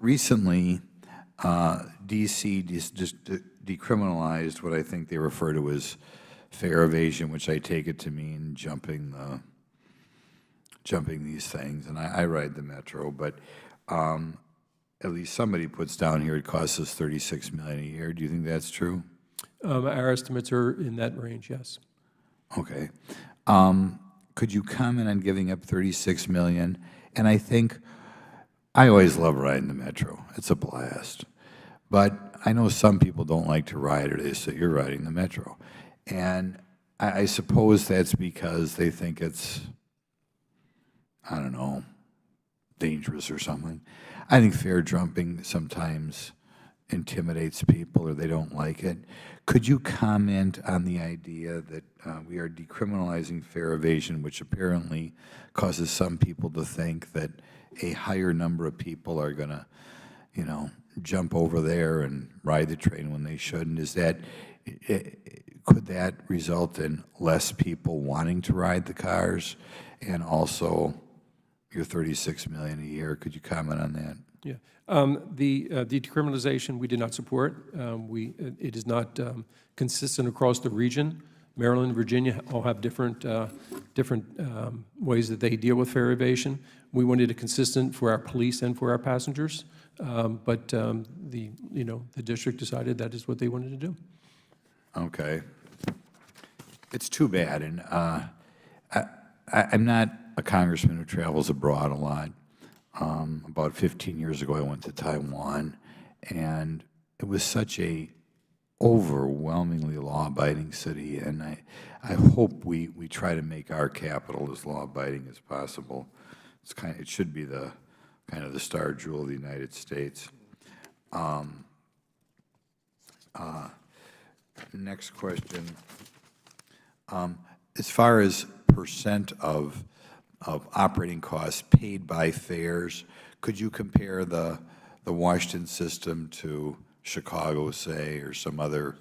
Recently, D.C. just decriminalized what I think they refer to as fare evasion, which I take it to mean jumping these things. And I ride the Metro, but at least somebody puts down here it costs us $36 million a year. Do you think that's true? Our estimates are in that range, yes. Okay. Could you comment on giving up $36 million? And I always love riding the Metro. It's a blast. But I know some people don't like to ride, or they say you're riding the Metro. And I suppose that's because they think it's, I don't know, dangerous or something. I think fare jumping sometimes intimidates people, or they don't like it. Could you comment on the idea that we are decriminalizing fare evasion, which apparently causes some people to think that a higher number of people are going to, you know, jump over there and ride the train when they shouldn't? Could that result in less people wanting to ride the cars? And also, your $36 million a year, could you comment on that? Yeah. The decriminalization we did not support. It is not consistent across the region. Maryland and Virginia all have different ways that they deal with fare evasion. We wanted it consistent for our police and for our passengers, but the district decided that is what they wanted to do. Okay. It's too bad, and I'm not a congressman who travels abroad a lot. About 15 years ago, I went to Taiwan, and it was such a overwhelmingly law-abiding city, and I hope we try to make our capital as law-abiding as possible. It should be the kind of the star jewel of the United States. Next question. As far as percent of operating costs paid by fares, could you compare the Washington system to Chicago, say, or some other,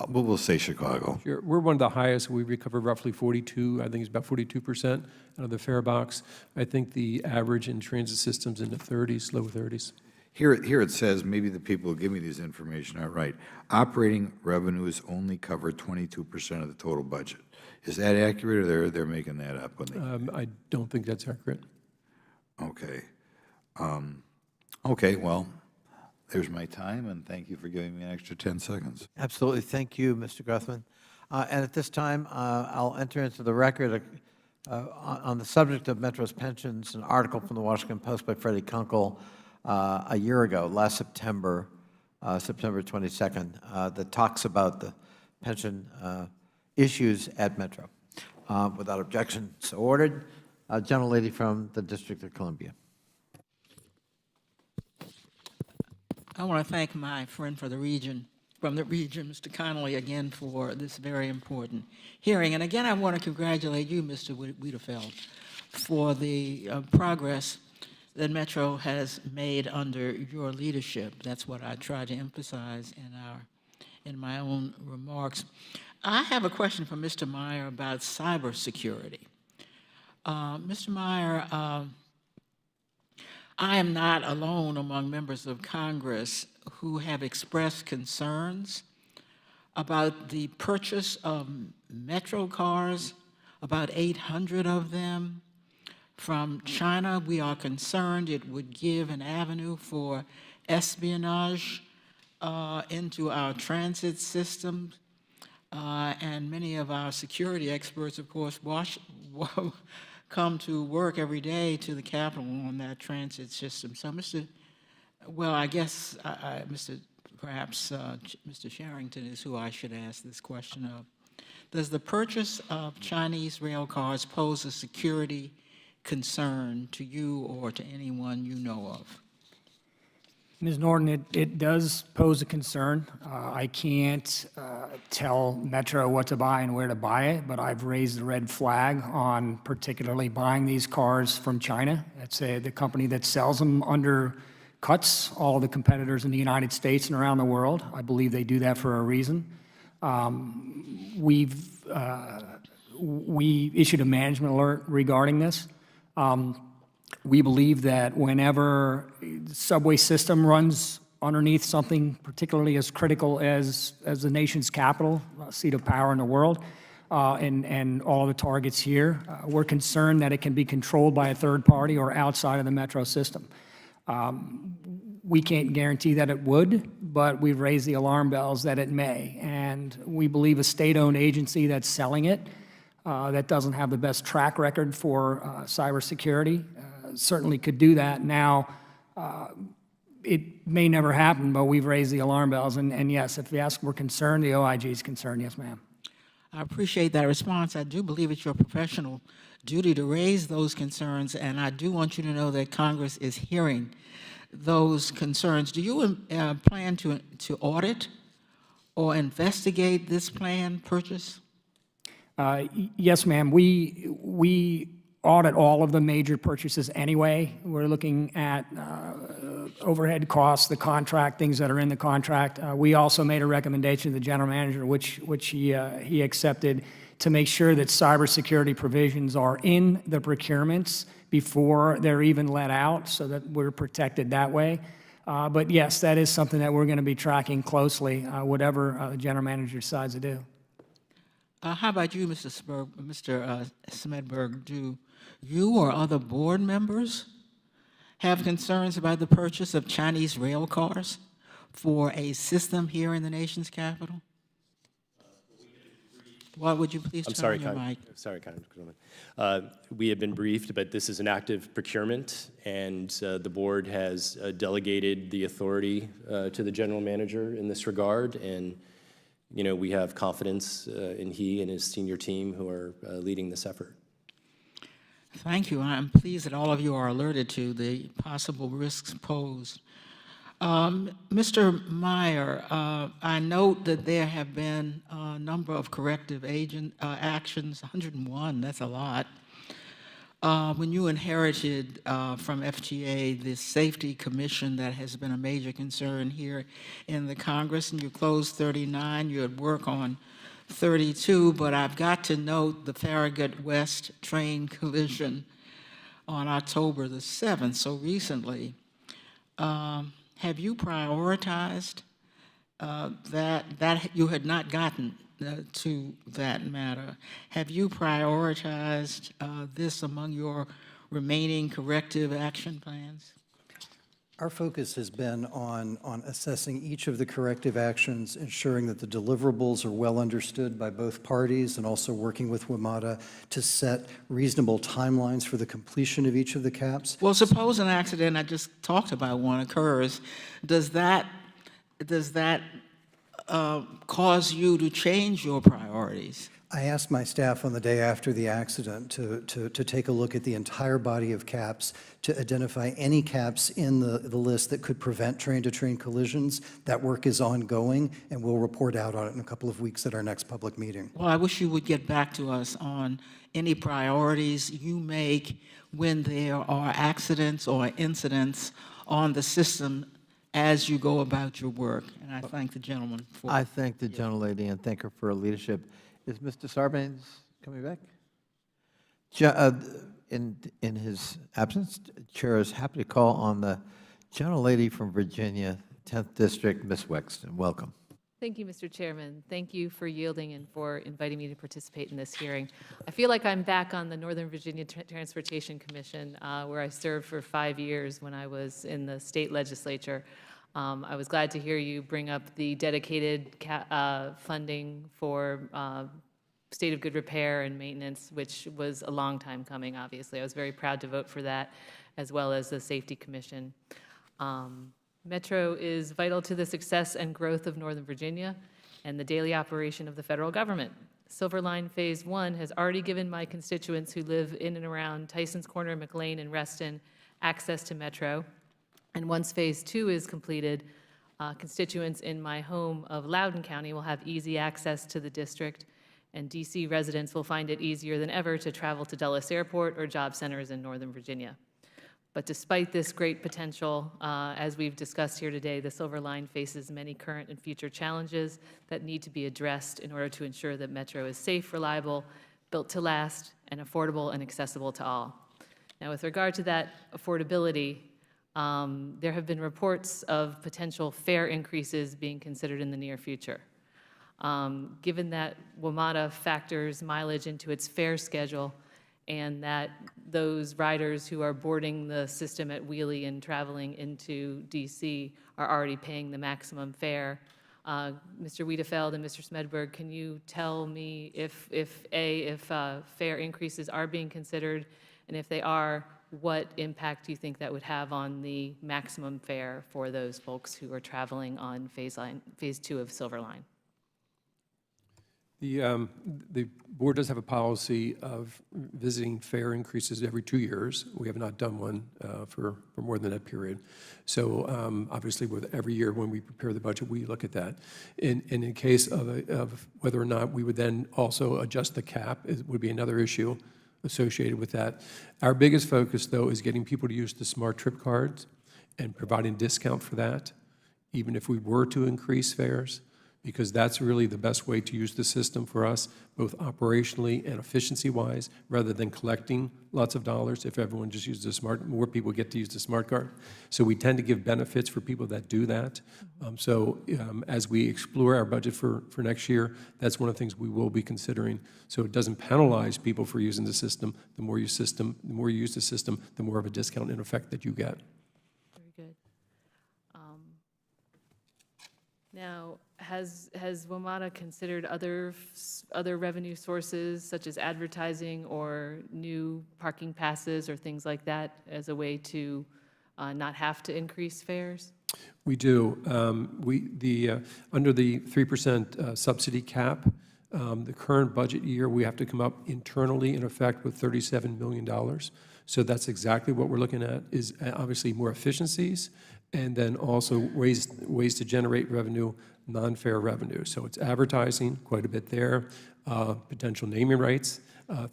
we'll say Chicago? Sure. We're one of the highest. We recover roughly 42, I think it's about 42% out of the fare box. I think the average in transit systems in the 30s, low 30s. Here it says, maybe the people who give me this information aren't right, operating revenues only cover 22% of the total budget. Is that accurate, or they're making that up when they? I don't think that's accurate. Okay. Okay, well, there's my time, and thank you for giving me an extra 10 seconds. Absolutely. Thank you, Mr. Grothman. And at this time, I'll enter into the record on the subject of Metro's pensions, an article from the Washington Post by Freddie Kunkel a year ago, last September, September 22nd, that talks about the pension issues at Metro. Without objection, so ordered. Gentlelady from the District of Columbia. I want to thank my friend from the region, Mr. Connolly, again for this very important hearing. And again, I want to congratulate you, Mr. Wiedefeld, for the progress that Metro has made under your leadership. That's what I tried to emphasize in my own remarks. I have a question for Mr. Meyer about cybersecurity. Mr. Meyer, I am not alone among members of Congress who have expressed concerns about the purchase of Metro cars, about 800 of them from China. We are concerned it would give an avenue for espionage into our transit systems. And many of our security experts, of course, come to work every day to the Capitol on that transit system. So, perhaps Mr. Sherrington is who I should ask this question of. Does the purchase of Chinese rail cars pose a security concern to you or to anyone you know of? Ms. Norton, it does pose a concern. I can't tell Metro what to buy and where to buy it, but I've raised the red flag on particularly buying these cars from China. That's the company that sells them undercuts all of the competitors in the United States and around the world. I believe they do that for a reason. We issued a management alert regarding this. We believe that whenever the subway system runs underneath something particularly as critical as the nation's capital, seat of power in the world, and all the targets here, we're concerned that it can be controlled by a third party or outside of the Metro system. We can't guarantee that it would, but we've raised the alarm bells that it may. And we believe a state-owned agency that's selling it, that doesn't have the best track record for cybersecurity, certainly could do that. Now, it may never happen, but we've raised the alarm bells. And yes, if you ask, we're concerned, the OIG is concerned. Yes, ma'am. I appreciate that response. I do believe it's your professional duty to raise those concerns, and I do want you to know that Congress is hearing those concerns. Do you plan to audit or investigate this planned purchase? Yes, ma'am. We audit all of the major purchases anyway. We're looking at overhead costs, the contract, things that are in the contract. We also made a recommendation to the general manager, which he accepted, to make sure that cybersecurity provisions are in the procurements before they're even let out, so that we're protected that way. But yes, that is something that we're going to be tracking closely, whatever the general manager decides to do. How about you, Mr. Smedberg? Do you or other board members have concerns about the purchase of Chinese rail cars for a system here in the nation's capital? What would you please turn on your mic? Sorry, Congresswoman. We have been briefed, but this is an active procurement, and the board has delegated the authority to the general manager in this regard, and we have confidence in he and his senior team who are leading this effort. Thank you. I'm pleased that all of you are alerted to the possible risks posed. Mr. Meyer, I note that there have been a number of corrective actions, 101, that's a lot. When you inherited from FTA this safety commission that has been a major concern here in the Congress, and you closed 39, you had work on 32, but I've got to note the Farragut West train collision on October the 7th, so recently. have you prioritized that you had not gotten to that matter? Have you prioritized this among your remaining corrective action plans? Our focus has been on assessing each of the corrective actions, ensuring that the deliverables are well understood by both parties, and also working with WMATA to set reasonable timelines for the completion of each of the caps. Well, suppose an accident, I just talked about one, occurs. Does that cause you to change your priorities? I asked my staff on the day after the accident to take a look at the entire body of caps, to identify any caps in the list that could prevent train-to-train collisions. That work is ongoing, and we'll report out on it in a couple of weeks at our next public meeting. Well, I wish you would get back to us on any priorities you make when there are accidents or incidents on the system as you go about your work. And I thank the gentleman for. I thank the gentlelady and thank her for her leadership. Is Mr. Sarbanes coming back? In his absence, Chair is happy to call on the gentlelady from Virginia, 10th District, Ms. Wexton. Welcome. Thank you, Mr. Chairman. Thank you for yielding and for inviting me to participate in this hearing. I feel like I'm back on the Northern Virginia Transportation Commission, where I served for 5 years when I was in the state legislature. I was glad to hear you bring up the dedicated funding for state of good repair and maintenance, which was a long time coming, obviously. I was very proud to vote for that, as well as the Safety Commission. Metro is vital to the success and growth of Northern Virginia and the daily operation of the federal government. Silver Line Phase 1 has already given my constituents who live in and around Tysons Corner, McLean, and Reston access to Metro. And once Phase 2 is completed, constituents in my home of Loudoun County will have easy access to the district, and DC residents will find it easier than ever to travel to Dulles Airport or job centers in Northern Virginia. But despite this great potential, as we've discussed here today, the Silver Line faces many current and future challenges that need to be addressed in order to ensure that Metro is safe, reliable, built to last, and affordable and accessible to all. Now, with regard to that affordability, there have been reports of potential fare increases being considered in the near future. Given that WMATA factors mileage into its fare schedule, and that those riders who are boarding the system at Wheelie and traveling into DC are already paying the maximum fare, Mr. Wiedefeld and Mr. Smedberg, can you tell me if fare increases are being considered, and if they are, what impact do you think that would have on the maximum fare for those folks who are traveling on Phase 2 of Silver Line? The board does have a policy of visiting fare increases every 2 years. We have not done one for more than that period. So obviously, with every year when we prepare the budget, we look at that. In case of whether or not we would then also adjust the cap, it would be another issue associated with that. Our biggest focus, though, is getting people to use the smart trip cards and providing discount for that, even if we were to increase fares, because that's really the best way to use the system for us, both operationally and efficiency-wise, rather than collecting lots of dollars. If everyone just uses a smart, more people get to use the smart card. So we tend to give benefits for people that do that. As we explore our budget for next year, that's one of the things we will be considering. So it doesn't penalize people for using the system. The more you use the system, the more of a discount in effect that you get. Very good. Now, has WMATA considered other revenue sources, such as advertising or new parking passes or things like that, as a way to not have to increase fares? We do. Under the 3% subsidy cap, the current budget year, we have to come up internally, in effect, with $37 million. So that's exactly what we're looking at, is obviously more efficiencies, and then also ways to generate revenue, non-fare revenue. So it's advertising, quite a bit there, potential naming rights,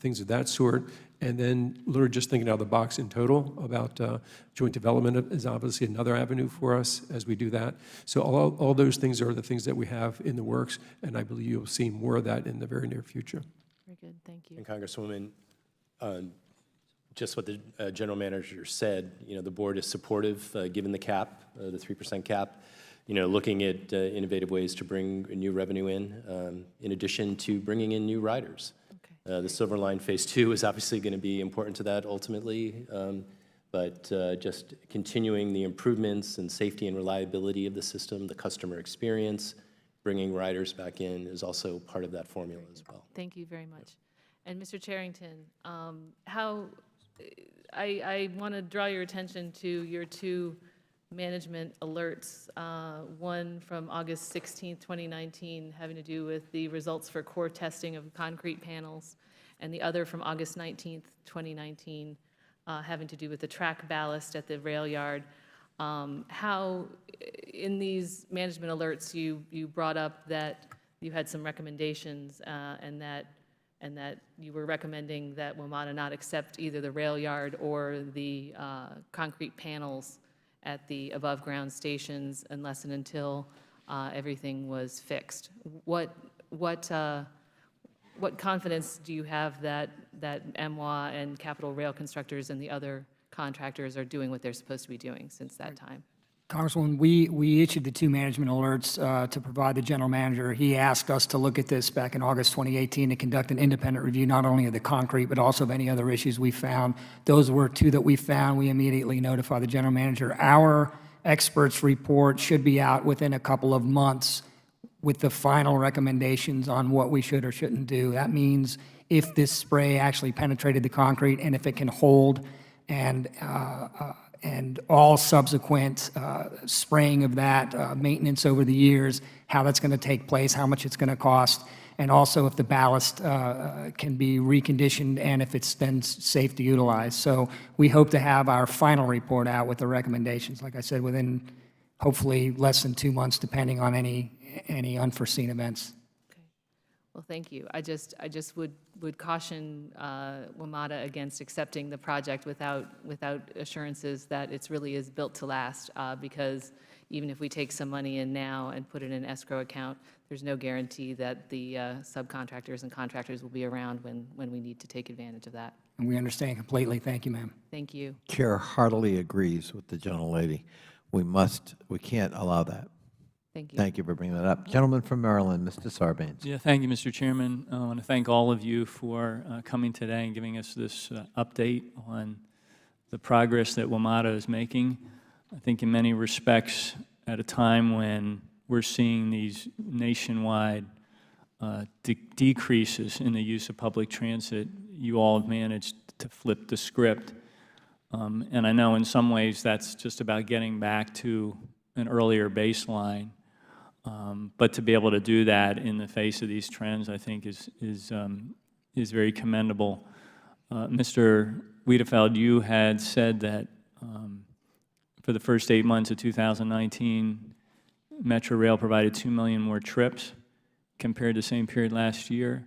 things of that sort. And then literally just thinking out of the box in total about joint development is obviously another avenue for us as we do that. So all those things are the things that we have in the works, and I believe you'll see more of that in the very near future. Very good, thank you. And Congresswoman, Just what the general manager said, the board is supportive, given the cap, the 3% cap, looking at innovative ways to bring new revenue in addition to bringing in new riders. Okay. The Silver Line Phase 2 is obviously going to be important to that ultimately, but just continuing the improvements and safety and reliability of the system, the customer experience, bringing riders back in is also part of that formula as well. Thank you very much. And Mr. Charrington, I want to draw your attention to your two management alerts, one from August 16th, 2019, having to do with the results for core testing of concrete panels, and the other from August 19th, 2019, having to do with the track ballast at the rail yard. How, in these management alerts, you brought up that you had some recommendations and that you were recommending that WMATA not accept either the rail yard or the concrete panels at the above-ground stations unless and until everything was fixed. What confidence do you have that MWA and Capital Rail Constructors and the other contractors are doing what they're supposed to be doing since that time? Congresswoman, we issued the two management alerts to provide the general manager. He asked us to look at this back in August 2018 to conduct an independent review, not only of the concrete, but also of any other issues we found. Those were two that we found. We immediately notified the general manager. Our experts' report should be out within a couple of months with the final recommendations on what we should or shouldn't do. That means if this spray actually penetrated the concrete and if it can hold, and all subsequent spraying of that, maintenance over the years, how that's going to take place, how much it's going to cost, and also if the ballast can be reconditioned and if it's then safe to utilize. So we hope to have our final report out with the recommendations, like I said, within hopefully less than 2 months, depending on any unforeseen events. Well, thank you. I just would caution WMATA against accepting the project without assurances that it really is built to last, because even if we take some money in now and put it in an escrow account, there's no guarantee that the subcontractors and contractors will be around when we need to take advantage of that. And we understand completely. Thank you, ma'am. Thank you. Chair heartily agrees with the gentlelady. We can't allow that. Thank you. Thank you for bringing that up. Gentleman from Maryland, Mr. Sarbanes. Yeah, thank you, Mr. Chairman. I want to thank all of you for coming today and giving us this update on the progress that WMATA is making. I think in many respects, at a time when we're seeing these nationwide decreases in the use of public transit, you all have managed to flip the script. And I know in some ways that's just about getting back to an earlier baseline. But to be able to do that in the face of these trends, I think is very commendable. Mr. Wiedefeld, you had said that for the first 8 months of 2019, Metro Rail provided 2 million more trips compared to the same period last year.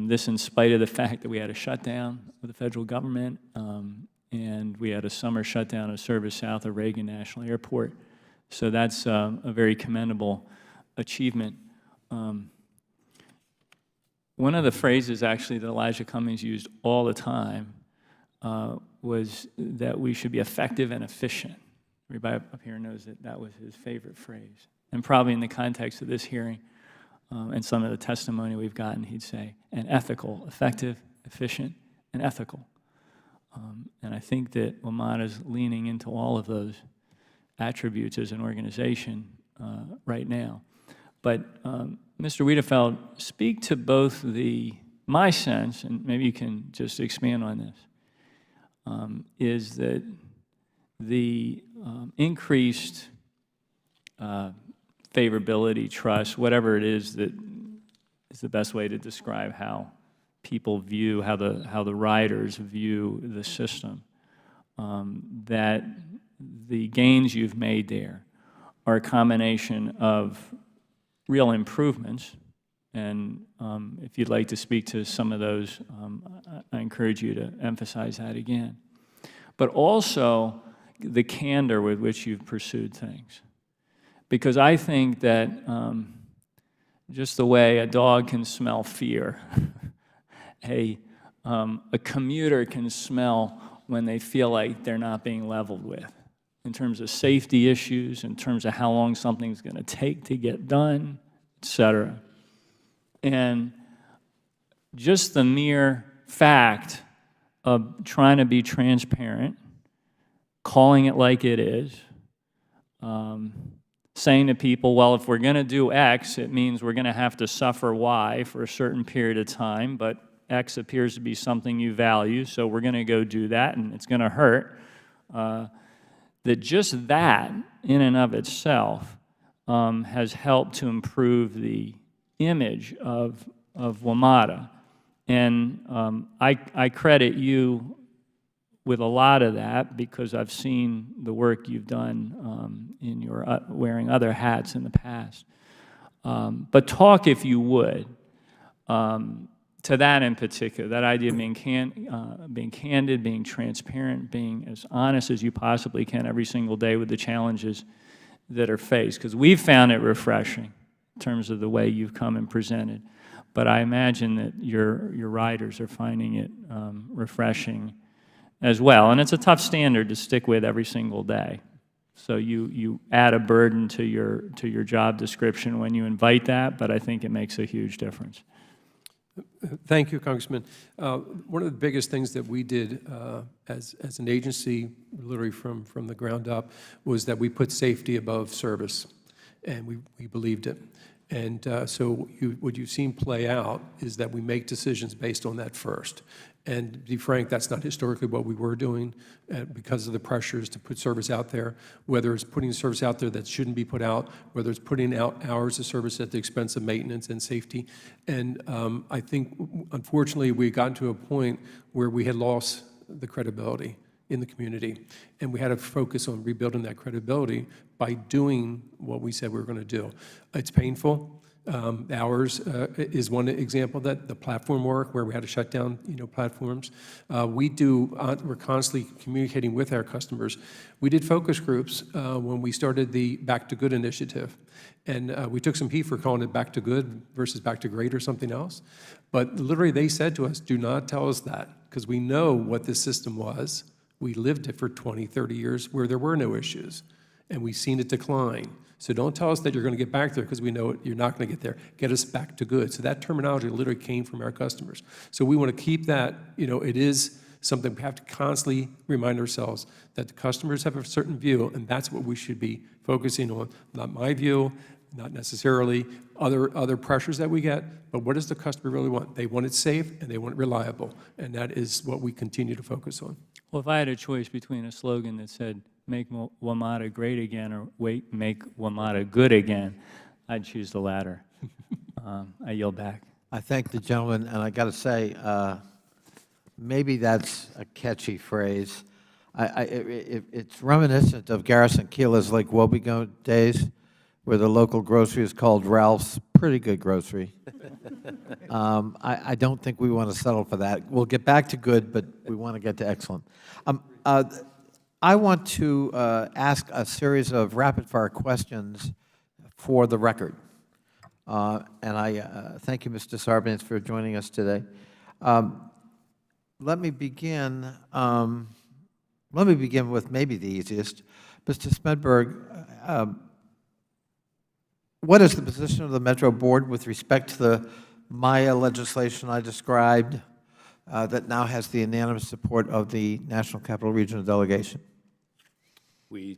This in spite of the fact that we had a shutdown of the federal government and we had a summer shutdown of service south of Reagan National Airport. So that's a very commendable achievement. One of the phrases actually that Elijah Cummings used all the time was that we should be effective and efficient. Everybody up here knows that that was his favorite phrase. And probably in the context of this hearing and some of the testimony we've gotten, he'd say, and ethical, effective, efficient, and ethical. And I think that WMATA is leaning into all of those attributes as an organization right now. But Mr. Wiedefeld, speak to both my sense, and maybe you can just expand on this, is that the increased favorability, trust, whatever it is that is the best way to describe how people view, how the riders view the system, that the gains you've made there are a combination of real improvements, and if you'd like to speak to some of those, I encourage you to emphasize that again. But also the candor with which you've pursued things. Because I think that just the way a dog can smell fear, a a commuter can smell when they feel like they're not being leveled with, in terms of safety issues, in terms of how long something's going to take to get done, et cetera. And just the mere fact of trying to be transparent, calling it like it is, saying to people, well, if we're going to do X, it means we're going to have to suffer Y for a certain period of time, but X appears to be something you value, so we're going to go do that, and it's going to hurt. That just that, in and of itself, has helped to improve the image of WMATA. And I credit you with a lot of that, because I've seen the work you've done in your wearing other hats in the past. But talk, if you would, to that in particular, that idea of being candid, being transparent, being as honest as you possibly can every single day with the challenges that are faced. Because we've found it refreshing in terms of the way you've come and presented. But I imagine that your riders are finding it refreshing as well. And it's a tough standard to stick with every single day. So you add a burden to your job description when you invite that, but I think it makes a huge difference. Thank you, Congressman. One of the biggest things that we did as an agency, literally from the ground up, was that we put safety above service, and we believed it. And so what you've seen play out is that we make decisions based on that first. And to be frank, that's not historically what we were doing because of the pressures to put service out there, whether it's putting service out there that shouldn't be put out, whether it's putting out hours of service at the expense of maintenance and safety. And I think, unfortunately, we got to a point where we had lost the credibility in the community. And we had to focus on rebuilding that credibility by doing what we said we were going to do. It's painful. Ours is one example of that, the platform work where we had to shut down, platforms. We're constantly communicating with our customers. We did focus groups when we started the Back to Good initiative. And we took some heat for calling it Back to Good versus Back to Great or something else. But literally they said to us, do not tell us that, because we know what this system was. We lived it for 20, 30 years where there were no issues, and we've seen it decline. So don't tell us that you're going to get back there, because we know you're not going to get there. Get us back to good. So that terminology literally came from our customers. So we want to keep that, it is something we have to constantly remind ourselves that the customers have a certain view, and that's what we should be focusing on. Not my view, not necessarily other pressures that we get, but what does the customer really want? They want it safe and they want it reliable, and that is what we continue to focus on. Well, if I had a choice between a slogan that said, make WMATA great again, or make WMATA good again, I'd choose the latter. I yield back. I thank the gentleman, and I got to say, maybe that's a catchy phrase. It's reminiscent of Garrison Keillor's Lake Wobegon days, where the local grocery is called Ralph's. Pretty good grocery. I don't think we want to settle for that. We'll get back to good, but we want to get to excellent. I want to ask a series of rapid-fire questions for the record. And I thank you, Mr. Sarbanes, for joining us today. Let me begin with maybe the easiest. Mr. Smedberg, what is the position of the Metro Board with respect to the Maya legislation I described that now has the unanimous support of the National Capital Regional Delegation? We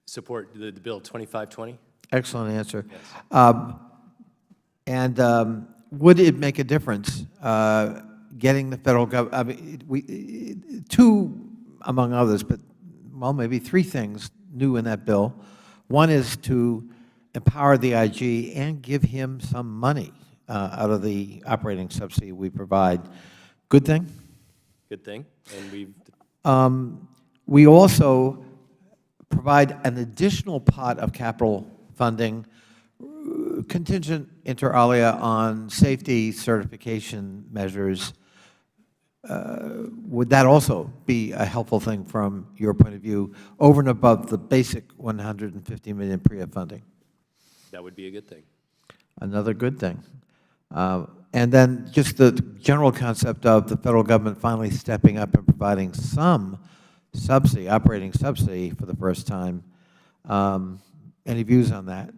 support the Bill 2520. Excellent answer. Yes. And would it make a difference getting the federal government, two, among others, but, well, maybe three things new in that bill. One is to empower the IG and give him some money out of the operating subsidy we provide. Good thing? Good thing. And we also provide an additional pot of capital funding contingent inter alia on safety certification measures. Would that also be a helpful thing from your point of view, over and above the basic $150 million PREA funding? that would be a good thing. Another good thing. And then just the general concept of the federal government finally stepping up and providing some subsidy, operating subsidy for the first time. Any views on that?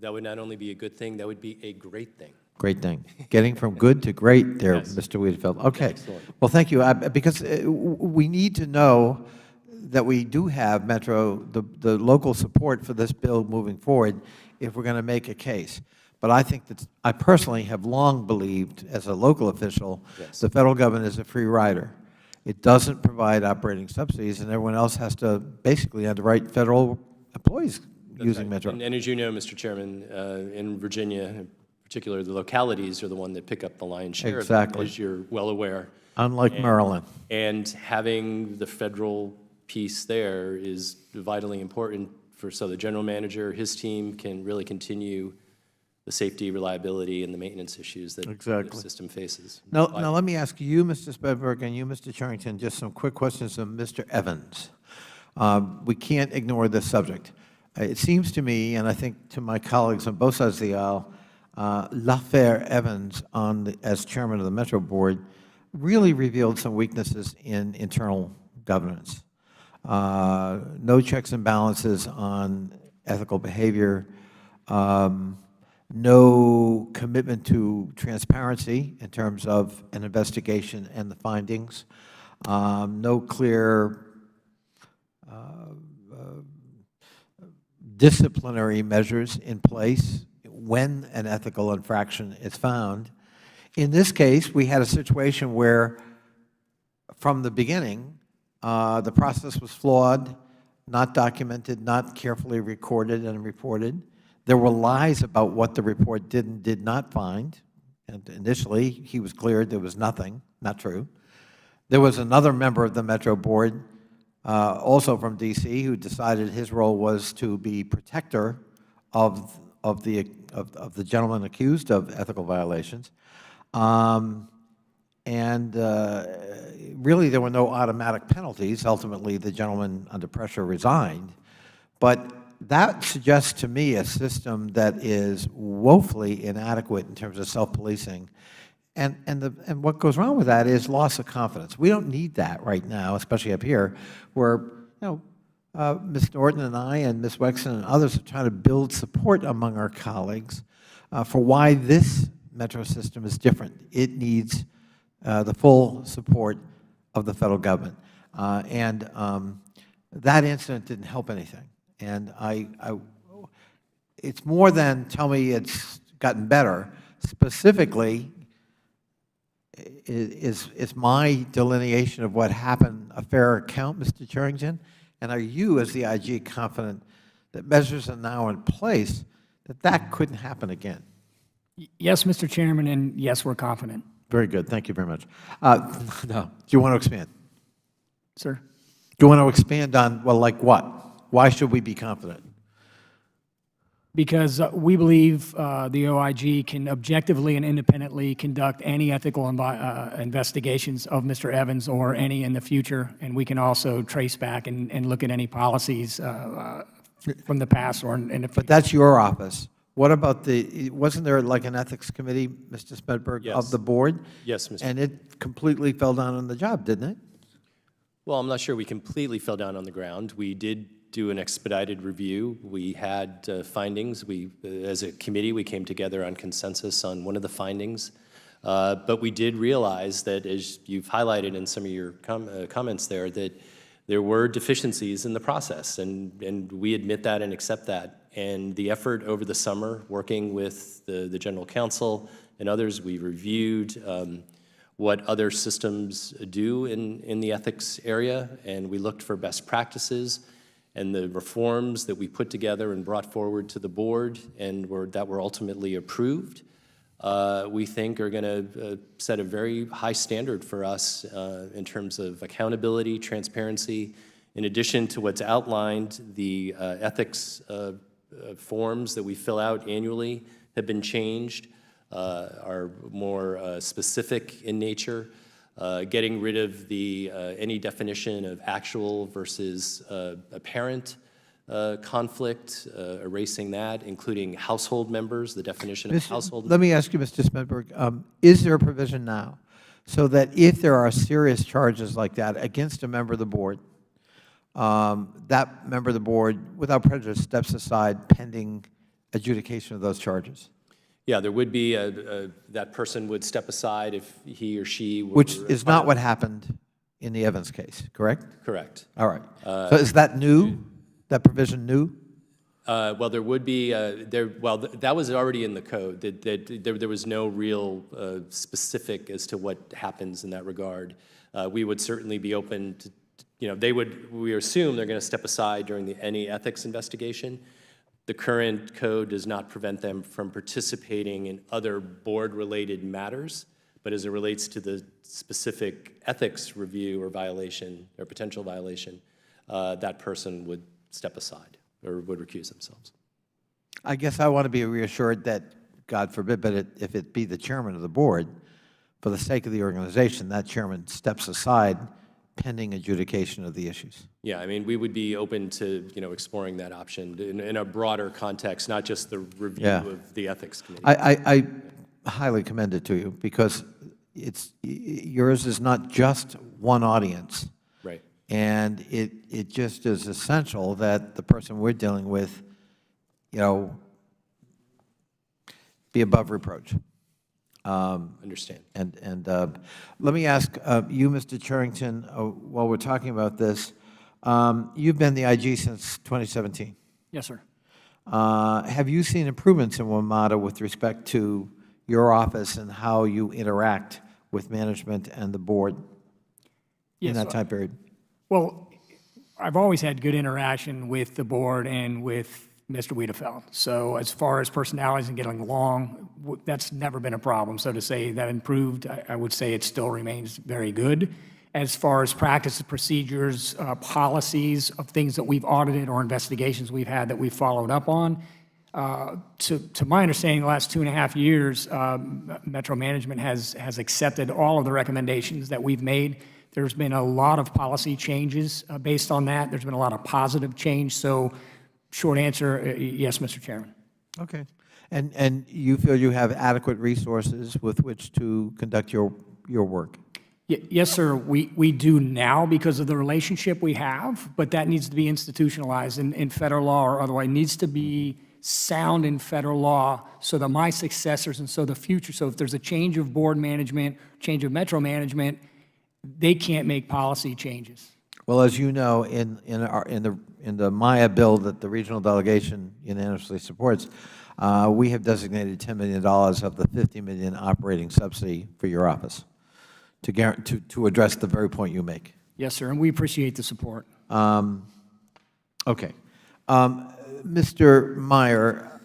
That would not only be a good thing, that would be a great thing. Great thing. Getting from good to great there, Yes. Mr. Wiedefeld. Okay. Excellent. Well, thank you. Because we need to know that we do have Metro, the local support for this bill moving forward if we're going to make a case. But I think that I personally have long believed, as a local official, Yes. the federal government is a free rider. It doesn't provide operating subsidies, and everyone else has to basically underwrite federal employees using Metro. And as you know, Mr. Chairman, in Virginia, in particular, the localities are the one that pick up the lion's share of Exactly. it, as you're well aware. Unlike Maryland. And having the federal piece there is vitally important so the general manager, his team can really continue the safety, reliability, and the maintenance issues that the Exactly. system faces. Now, let me ask you, Mr. Spedberg, and you, Mr. Charrington, just some quick questions of Mr. Evans. We can't ignore this subject. It seems to me, and I think to my colleagues on both sides of the aisle, l'affaire Evans, as chairman of the Metro Board, really revealed some weaknesses in internal governance. No checks and balances on ethical behavior, no commitment to transparency in terms of an investigation and the findings, no clear disciplinary measures in place when an ethical infraction is found. In this case, we had a situation where, from the beginning, the process was flawed, not documented, not carefully recorded and reported. There were lies about what the report did and did not find. And initially, he was cleared there was nothing, not true. There was another member of the Metro Board, also from D.C., who decided his role was to be protector of the gentleman accused of ethical violations. Really, there were no automatic penalties. Ultimately, the gentleman under pressure resigned. But that suggests to me a system that is woefully inadequate in terms of self-policing. And what goes wrong with that is loss of confidence. We don't need that right now, especially up here, where Ms. Norton and I and Ms. Wexton and others are trying to build support among our colleagues for why this Metro system is different. It needs the full support of the federal government. That incident didn't help anything. And it's more than tell me it's gotten better. Specifically, is my delineation of what happened a fair account, Mr. Charrington? And are you, as the IG, confident that measures are now in place that couldn't happen again? Yes, Mr. Chairman, and yes, we're confident. Very good. Thank you very much. No. Do you want to expand? Sir? Do you want to expand on, well, like what? Why should we be confident? Because we believe the OIG can objectively and independently conduct any ethical investigations of Mr. Evans or any in the future, and we can also trace back and look at any policies from the past or in the future. But that's your office. What about wasn't there like an ethics committee, Mr. Spedberg, Yes. of the board? Yes, Mr. And it completely fell down on the job, didn't it? Well, I'm not sure we completely fell down on the ground. We did do an expedited review. We had findings. As a committee, we came together on consensus on one of the findings. But we did realize that, as you've highlighted in some of your comments there, that there were deficiencies in the process, and we admit that and accept that. And the effort over the summer, working with the General Counsel and others, we reviewed what other systems do in the ethics area, and we looked for best practices. And the reforms that we put together and brought forward to the board and that were ultimately approved, we think are going to set a very high standard for us in terms of accountability, transparency. In addition to what's outlined, the ethics forms that we fill out annually have been changed, are more specific in nature. Getting rid of any definition of actual versus apparent conflict, erasing that, including household members, the definition of household. Let me ask you, Mr. Smedberg, is there a provision now so that if there are serious charges like that against a member of the board, that member of the board, without prejudice, steps aside pending adjudication of those charges? Yeah, there would be that person would step aside if he or she were. Which is not what happened in the Evans case, correct? Correct. All right. So is that new? That provision new? Well, there would be, that was already in the code. There was no real specific as to what happens in that regard. We would certainly be open to, we assume they're going to step aside during any ethics investigation. The current code does not prevent them from participating in other board-related matters, but as it relates to the specific ethics review or violation or potential violation, that person would step aside or would recuse themselves. I guess I want to be reassured that, God forbid, but if it be the chairman of the board, for the sake of the organization, that chairman steps aside pending adjudication of the issues. Yeah, I mean, we would be open to, exploring that option in a broader context, not just the review of the ethics committee. I highly commend it to you because yours is not just one audience. Right. And it just is essential that the person we're dealing with, be above reproach. Understand. And let me ask you, Mr. Charrington, while we're talking about this, you've been the IG since 2017. Yes, sir. Have you seen improvements in WMATA with respect to your office and how you interact with management and the board in that time period? Well, I've always had good interaction with the board and with Mr. Wiedefeld. So as far as personalities and getting along, that's never been a problem. So to say that improved, I would say it still remains very good. As far as practices, procedures, policies of things that we've audited or investigations we've had that we've followed up on, to my understanding, the last 2.5 years, Metro Management has accepted all of the recommendations that we've made. There's been a lot of policy changes based on that. There's been a lot of positive change. So short answer, yes, Mr. Chairman. Okay. And you feel you have adequate resources with which to conduct your work? Yes, sir. We do now because of the relationship we have, but that needs to be institutionalized in federal law or otherwise. It needs to be sound in federal law so that my successors and so the future, so if there's a change of board management, change of Metro management, they can't make policy changes. Well, as you know, in the Maya bill that the regional delegation unanimously supports, we have designated $10 million of the $50 million operating subsidy for your office to address the very point you make. Yes, sir, and we appreciate the support. Okay. Mr. Meyer,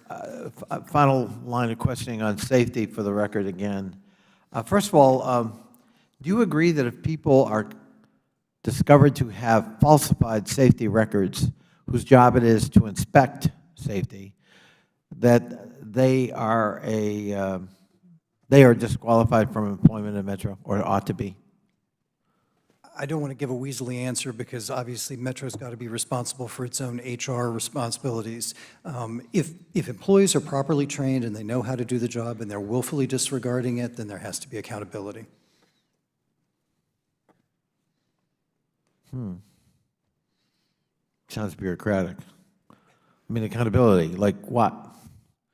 final line of questioning on safety for the record again. First of all, do you agree that if people are discovered to have falsified safety records whose job it is to inspect safety, that they are disqualified from employment at Metro, or ought to be? I don't want to give a weaselly answer because obviously Metro's got to be responsible for its own HR responsibilities. If employees are properly trained and they know how to do the job and they're willfully disregarding it, then there has to be accountability. Sounds bureaucratic. I mean, accountability, like what?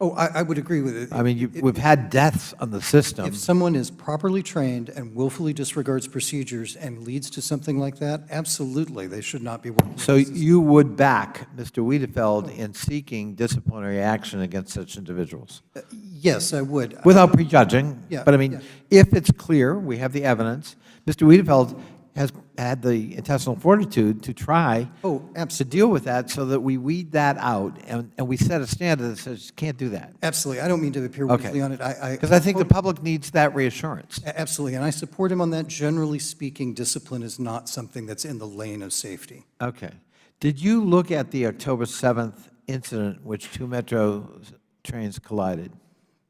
Oh, I would agree with it. I mean, we've had deaths on the system. If someone is properly trained and willfully disregards procedures and leads to something like that, absolutely, they should not be working. So you would back Mr. Wiedefeld in seeking disciplinary action against such individuals? Yes, I would. Without prejudging. Yeah, But I mean, yeah. if it's clear, we have the evidence, Mr. Wiedefeld has had the intestinal fortitude to try Oh, to absolutely. deal with that so that we weed that out and we set a standard that says you can't do that. Absolutely. I don't mean to appear Okay. weakly on it. Because I think the public needs that reassurance. Absolutely, and I support him on that. Generally speaking, discipline is not something that's in the lane of safety. Okay. Did you look at the October 7th incident in which two Metro trains collided?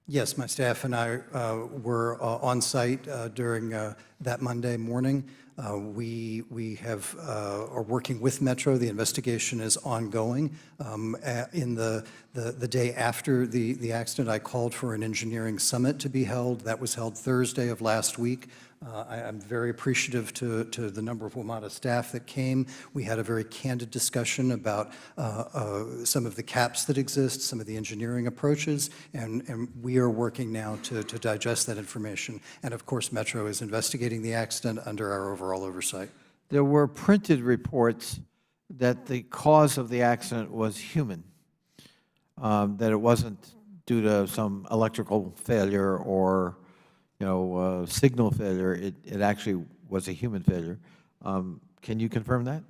Yes, my staff and I were on site during that Monday morning. We are working with Metro. The investigation is ongoing. In the day after the accident, I called for an engineering summit to be held. That was held Thursday of last week. I'm very appreciative to the number of WMATA staff that came. We had a very candid discussion about some of the caps that exist, some of the engineering approaches, and we are working now to digest that information. And of course, Metro is investigating the accident under our overall oversight. There were printed reports that the cause of the accident was human, that it wasn't due to some electrical failure or signal failure. It actually was a human failure. Can you confirm that?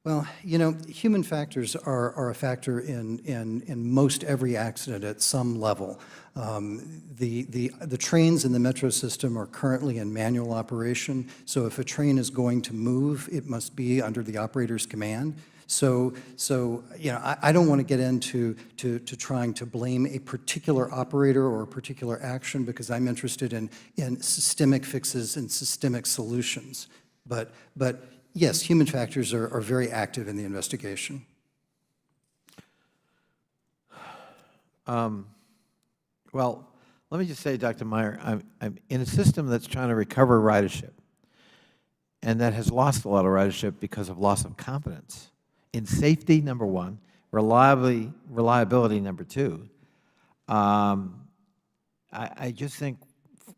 Well, human factors are a factor in most every accident at some level. The trains in the Metro system are currently in manual operation, so if a train is going to move, it must be under the operator's command. So I don't want to get into trying to blame a particular operator or a particular action, because I'm interested in systemic fixes and systemic solutions. But yes, human factors are very active in the investigation. Well, let me just say, Dr. Meyer, I'm in a system that's trying to recover ridership, and that has lost a lot of ridership because of loss of confidence in safety, number one, reliability, number two. I just think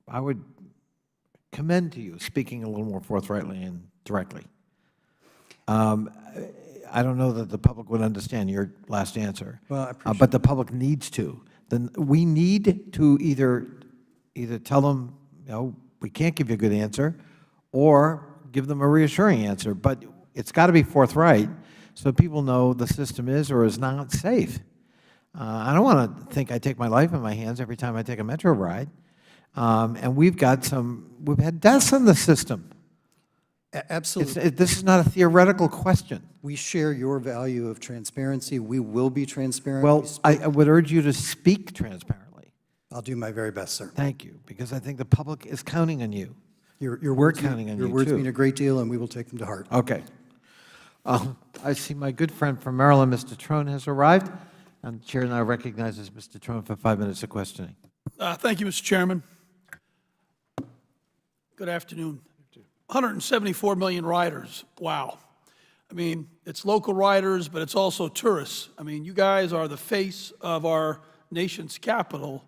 I would commend to you speaking a little more forthrightly and directly. I don't know that the public would understand your last answer, Well, I appreciate but the public needs to. Then we need to either tell them, we can't give you a good answer, or give them a reassuring answer. But it's got to be forthright, so people know the system is or is not safe. I don't want to think I take my life in my hands every time I take a Metro ride. And we've had deaths in the system. Absolutely. This is not a theoretical question. We share your value of transparency. We will be transparent. Well, I would urge you to speak transparently. I'll do my very best, sir. Thank you, because I think the public is counting on you. We're counting on you, Your words too. mean a great deal, and we will take them to heart. Okay. I see my good friend from Maryland, Mr. Trone, has arrived, and the Chair now recognizes Mr. Trone for 5 minutes of questioning. Thank you, Mr. Chairman. Good afternoon. 174 million riders. Wow. I mean, it's local riders, but it's also tourists. I mean, you guys are the face of our nation's capital,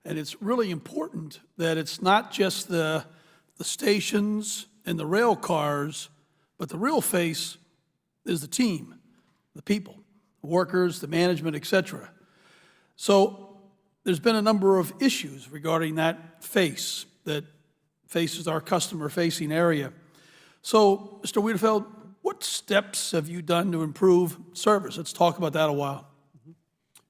and it's really important that it's not just the stations and the rail cars, but the real face is the team, the people, the workers, the management, et cetera. So there's been a number of issues regarding that face that faces our customer-facing area. So, Mr. Wiedefeld, what steps have you done to improve service? Let's talk about that a while.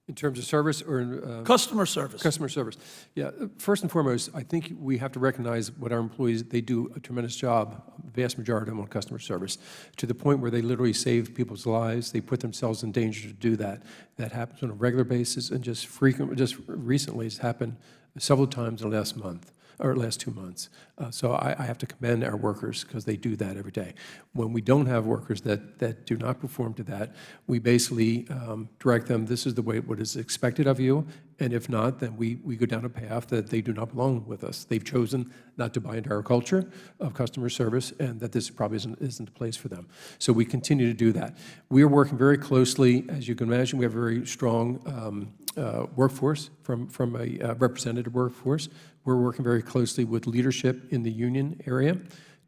In terms of service or? Customer service. Customer service. Yeah, first and foremost, I think we have to recognize what our employees, they do a tremendous job, the vast majority of them on customer service, to the point where they literally save people's lives. They put themselves in danger to do that. That happens on a regular basis, and just recently it's happened several times in the last month. Or last 2 months. So I have to commend our workers, because they do that every day. When we don't have workers that do not perform to that, we basically direct them, this is the way what is expected of you, and if not, then we go down a path that they do not belong with us. They've chosen not to buy into our culture of customer service, and that this probably isn't the place for them. So we continue to do that. We are working very closely. As you can imagine, we have a very strong workforce, from a representative workforce. We're working very closely with leadership in the union area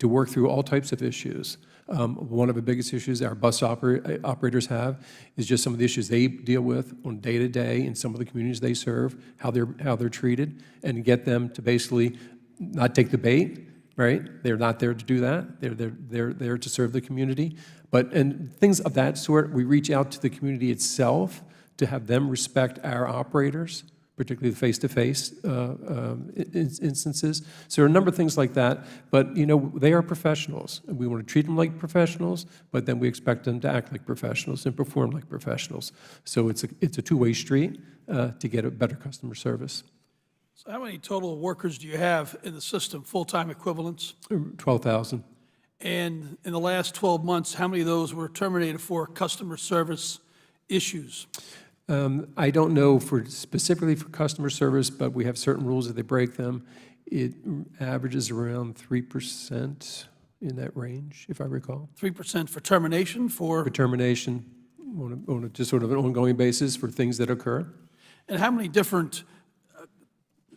to work through all types of issues. One of the biggest issues our bus operators have is just some of the issues they deal with on day-to-day in some of the communities they serve, how they're treated, and get them to basically not take the bait, right? They're not there to do that. They're there to serve the community. And things of that sort, we reach out to the community itself to have them respect our operators, particularly the face-to-face instances. So there are a number of things like that, but they are professionals. And we want to treat them like professionals, but then we expect them to act like professionals and perform like professionals. So it's a two-way street to get a better customer service. So how many total workers do you have in the system, full-time equivalents? 12,000. And in the last 12 months, how many of those were terminated for customer service issues? I don't know for specifically for customer service, but we have certain rules that they break them. It averages around 3% in that range, if I recall. 3% for termination For termination on a just sort of an ongoing basis for things that occur. And how many different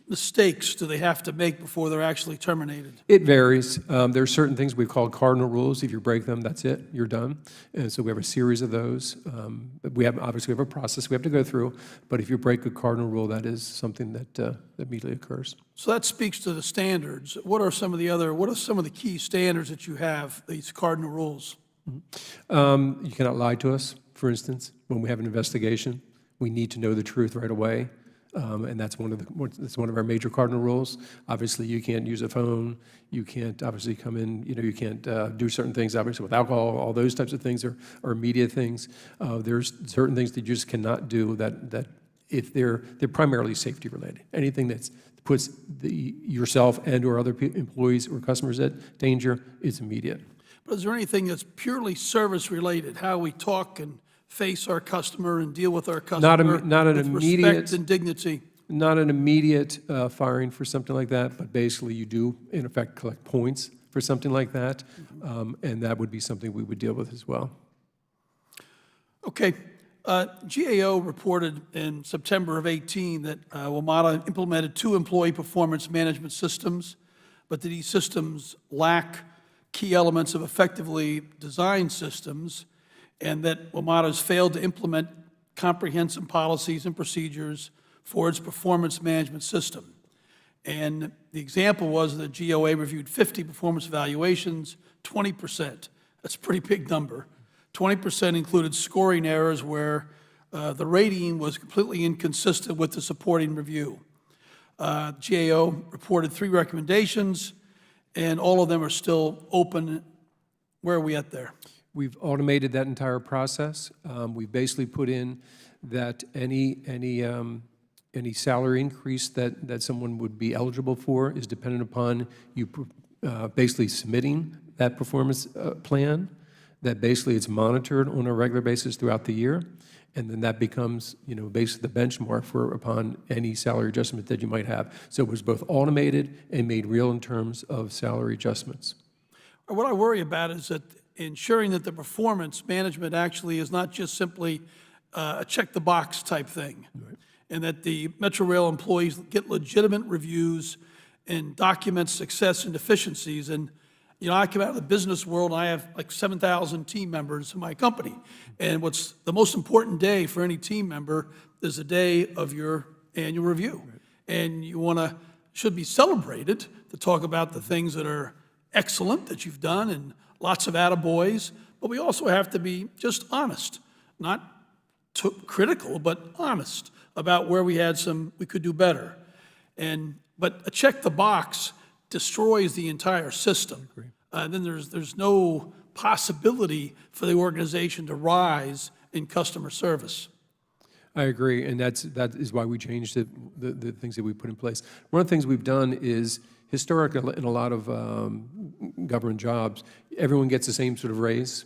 mistakes do they have to make before they're actually terminated? It varies. There are certain things we call cardinal rules. If you break them, that's it, you're done. And so we have a series of those. Obviously, we have a process we have to go through, but if you break a cardinal rule, that is something that immediately occurs. So that speaks to the standards. What are some of the key standards that you have, these cardinal rules? You cannot lie to us, for instance, when we have an investigation. We need to know the truth right away. And that's one of our major cardinal rules. Obviously, you can't use a phone. You can't obviously come in. You can't do certain things. Obviously, with alcohol, all those types of things are immediate things. There's certain things that you just cannot do that if they're primarily safety related. Anything that puts yourself and/or other employees or customers at danger is immediate. But is there anything that's purely service related? How we talk and face our customer and deal with our customer not an with immediate respect and dignity? Not an immediate firing for something like that, but basically you do, in effect, collect points for something like that, and that would be something we would deal with as well. Okay. GAO reported in September of 18 that WMATA implemented 2 employee performance management systems, but that these systems lack key elements of effectively designed systems, and that WMATA has failed to implement comprehensive policies and procedures for its performance management system. And the example was that GOA reviewed 50 performance evaluations, 20%. That's a pretty big number. 20% included scoring errors where the rating was completely inconsistent with the supporting review. GAO reported 3 recommendations, and all of them are still open. Where are we at there? We've automated that entire process. We've basically put in that any salary increase that someone would be eligible for is dependent upon you basically submitting that performance plan, that basically it's monitored on a regular basis throughout the year, and then that becomes, basically the benchmark upon any salary adjustment that you might have. So it was both automated and made real in terms of salary adjustments. What I worry about is that ensuring that the performance management actually is not just simply a check-the-box type thing, right, and that the Metro Rail employees get legitimate reviews and document success and deficiencies. And, I come out of the business world, and I have like 7,000 team members in my company. And what's the most important day for any team member is the day of your annual review. Right. And should be celebrated to talk about the things that are excellent that you've done and lots of attaboys, but we also have to be just honest, not critical, but honest about where we could do better. But a check the box destroys the entire system. Then there's no possibility for the organization to rise in customer service. I agree, and that is why we changed the things that we put in place. One of the things we've done is, historically, in a lot of government jobs, everyone gets the same sort of raise.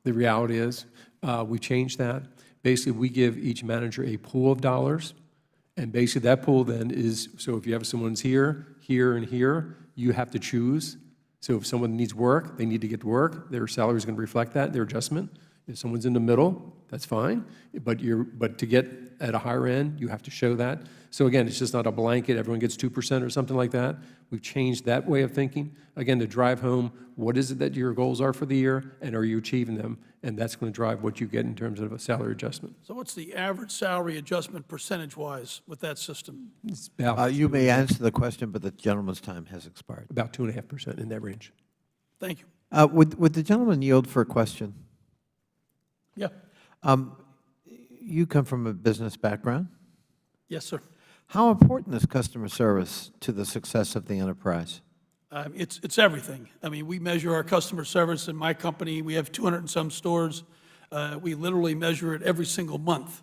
The reality is, we changed that. Basically, we give each manager a pool of dollars, and basically that pool then is, so if you have someone's here, here, and here, you have to choose. So if someone needs work, they need to get to work. Their salary is going to reflect that, their adjustment. If someone's in the middle, that's fine. But to get at a higher end, you have to show that. So again, it's just not a blanket, everyone gets 2% or something like that. We've changed that way of thinking. Again, to drive home, what is it that your goals are for the year, and are you achieving them? And that's going to drive what you get in terms of a salary adjustment. So what's the average salary adjustment percentage-wise with that system? It's about You may answer the question, but the gentleman's time has expired. about 2.5% in that range. Thank you. Would the gentleman yield for a question? Yeah. You come from a business background. Yes, sir. How important is customer service to the success of the enterprise? It's everything. I mean, we measure our customer service in my company. We have 200 and some stores. We literally measure it every single month.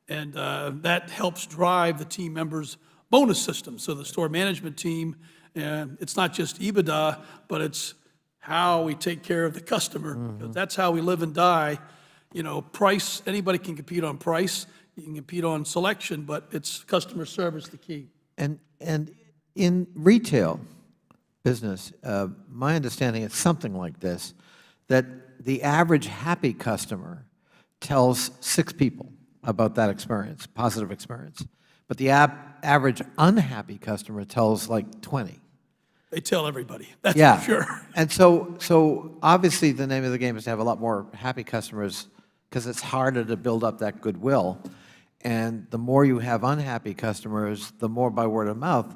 And that helps drive the team members' bonus system. So the store management team, it's not just EBITDA, but it's how we take care of the customer, because that's how we live and die. You know, price, anybody can compete on price, you can compete on selection, but it's customer service the key. And in retail business, my understanding is something like this, that the average happy customer tells 6 people about that experience, positive experience. But the average unhappy customer tells like 20. They tell everybody, that's Yeah. for sure. And so obviously the name of the game is to have a lot more happy customers because it's harder to build up that goodwill. And the more you have unhappy customers, the more by word of mouth,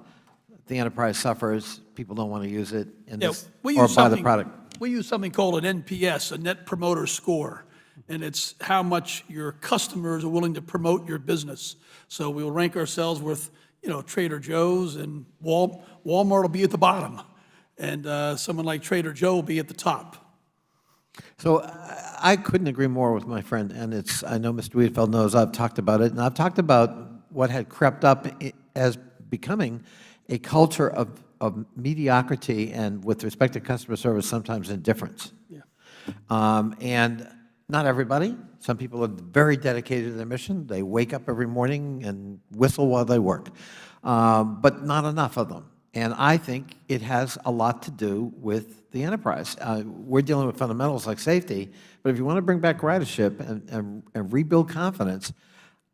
the enterprise suffers. People don't want to use it in Yeah, this, we or use buy the something, product. we use something called an NPS, a Net Promoter Score, and it's how much your customers are willing to promote your business. So we'll rank ourselves with, you know, Trader Joe's, and Walmart will be at the bottom, and someone like Trader Joe will be at the top. So I couldn't agree more with my friend, and I know Mr. Wiedefeld knows I've talked about it, and I've talked about what had crept up as becoming a culture of mediocrity and, with respect to customer service, sometimes indifference. Yeah. And not everybody. Some people are very dedicated to their mission. They wake up every morning and whistle while they work. But not enough of them. And I think it has a lot to do with the enterprise. We're dealing with fundamentals like safety, but if you want to bring back ridership and rebuild confidence,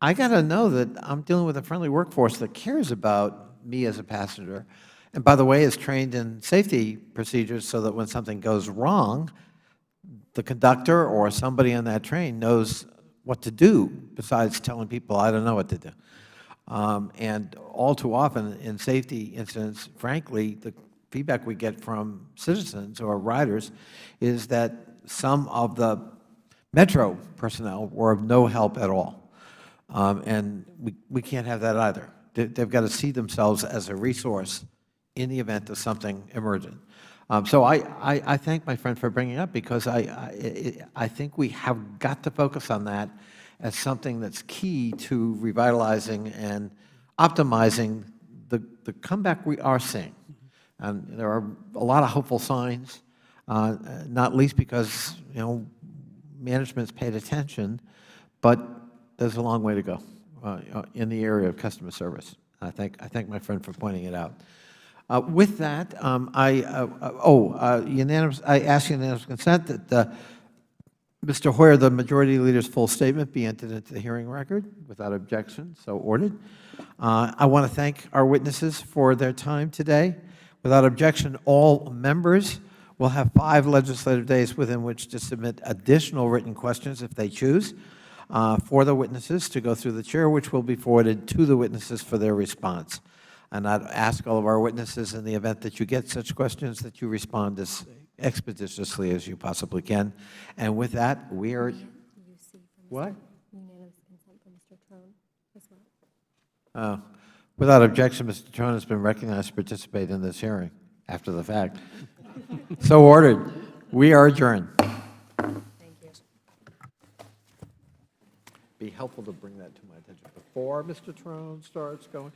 I got to know that I'm dealing with a friendly workforce that cares about me as a passenger, and by the way, is trained in safety procedures so that when something goes wrong, the conductor or somebody on that train knows what to do besides telling people, I don't know what to do. And all too often in safety incidents, frankly, the feedback we get from citizens or riders is that some of the Metro personnel were of no help at all. And we can't have that either. They've got to see themselves as a resource in the event of something emergent. So I thank my friend for bringing it up, because I think we have got to focus on that as something that's key to revitalizing and optimizing the comeback we are seeing. And there are a lot of hopeful signs, not least because, you know, management's paid attention, but there's a long way to go in the area of customer service. I thank my friend for pointing it out. With that, I ask unanimous consent that Mr. Hoyer, the Majority Leader's full statement, be entered into the hearing record without objection, so ordered. I want to thank our witnesses for their time today. Without objection, all members will have 5 legislative days within which to submit additional written questions if they choose for the witnesses to go through the chair, which will be forwarded to the witnesses for their response. And I'd ask all of our witnesses, in the event that you get such questions, that you respond as expeditiously as you possibly can. And with that, we are... What? Unanimous consent for Mr. Trone as well. Without objection, Mr. Trone has been recognized to participate in this hearing after the fact. So ordered. We are adjourned. Thank you. Be helpful to bring that to my attention before Mr. Trone starts going.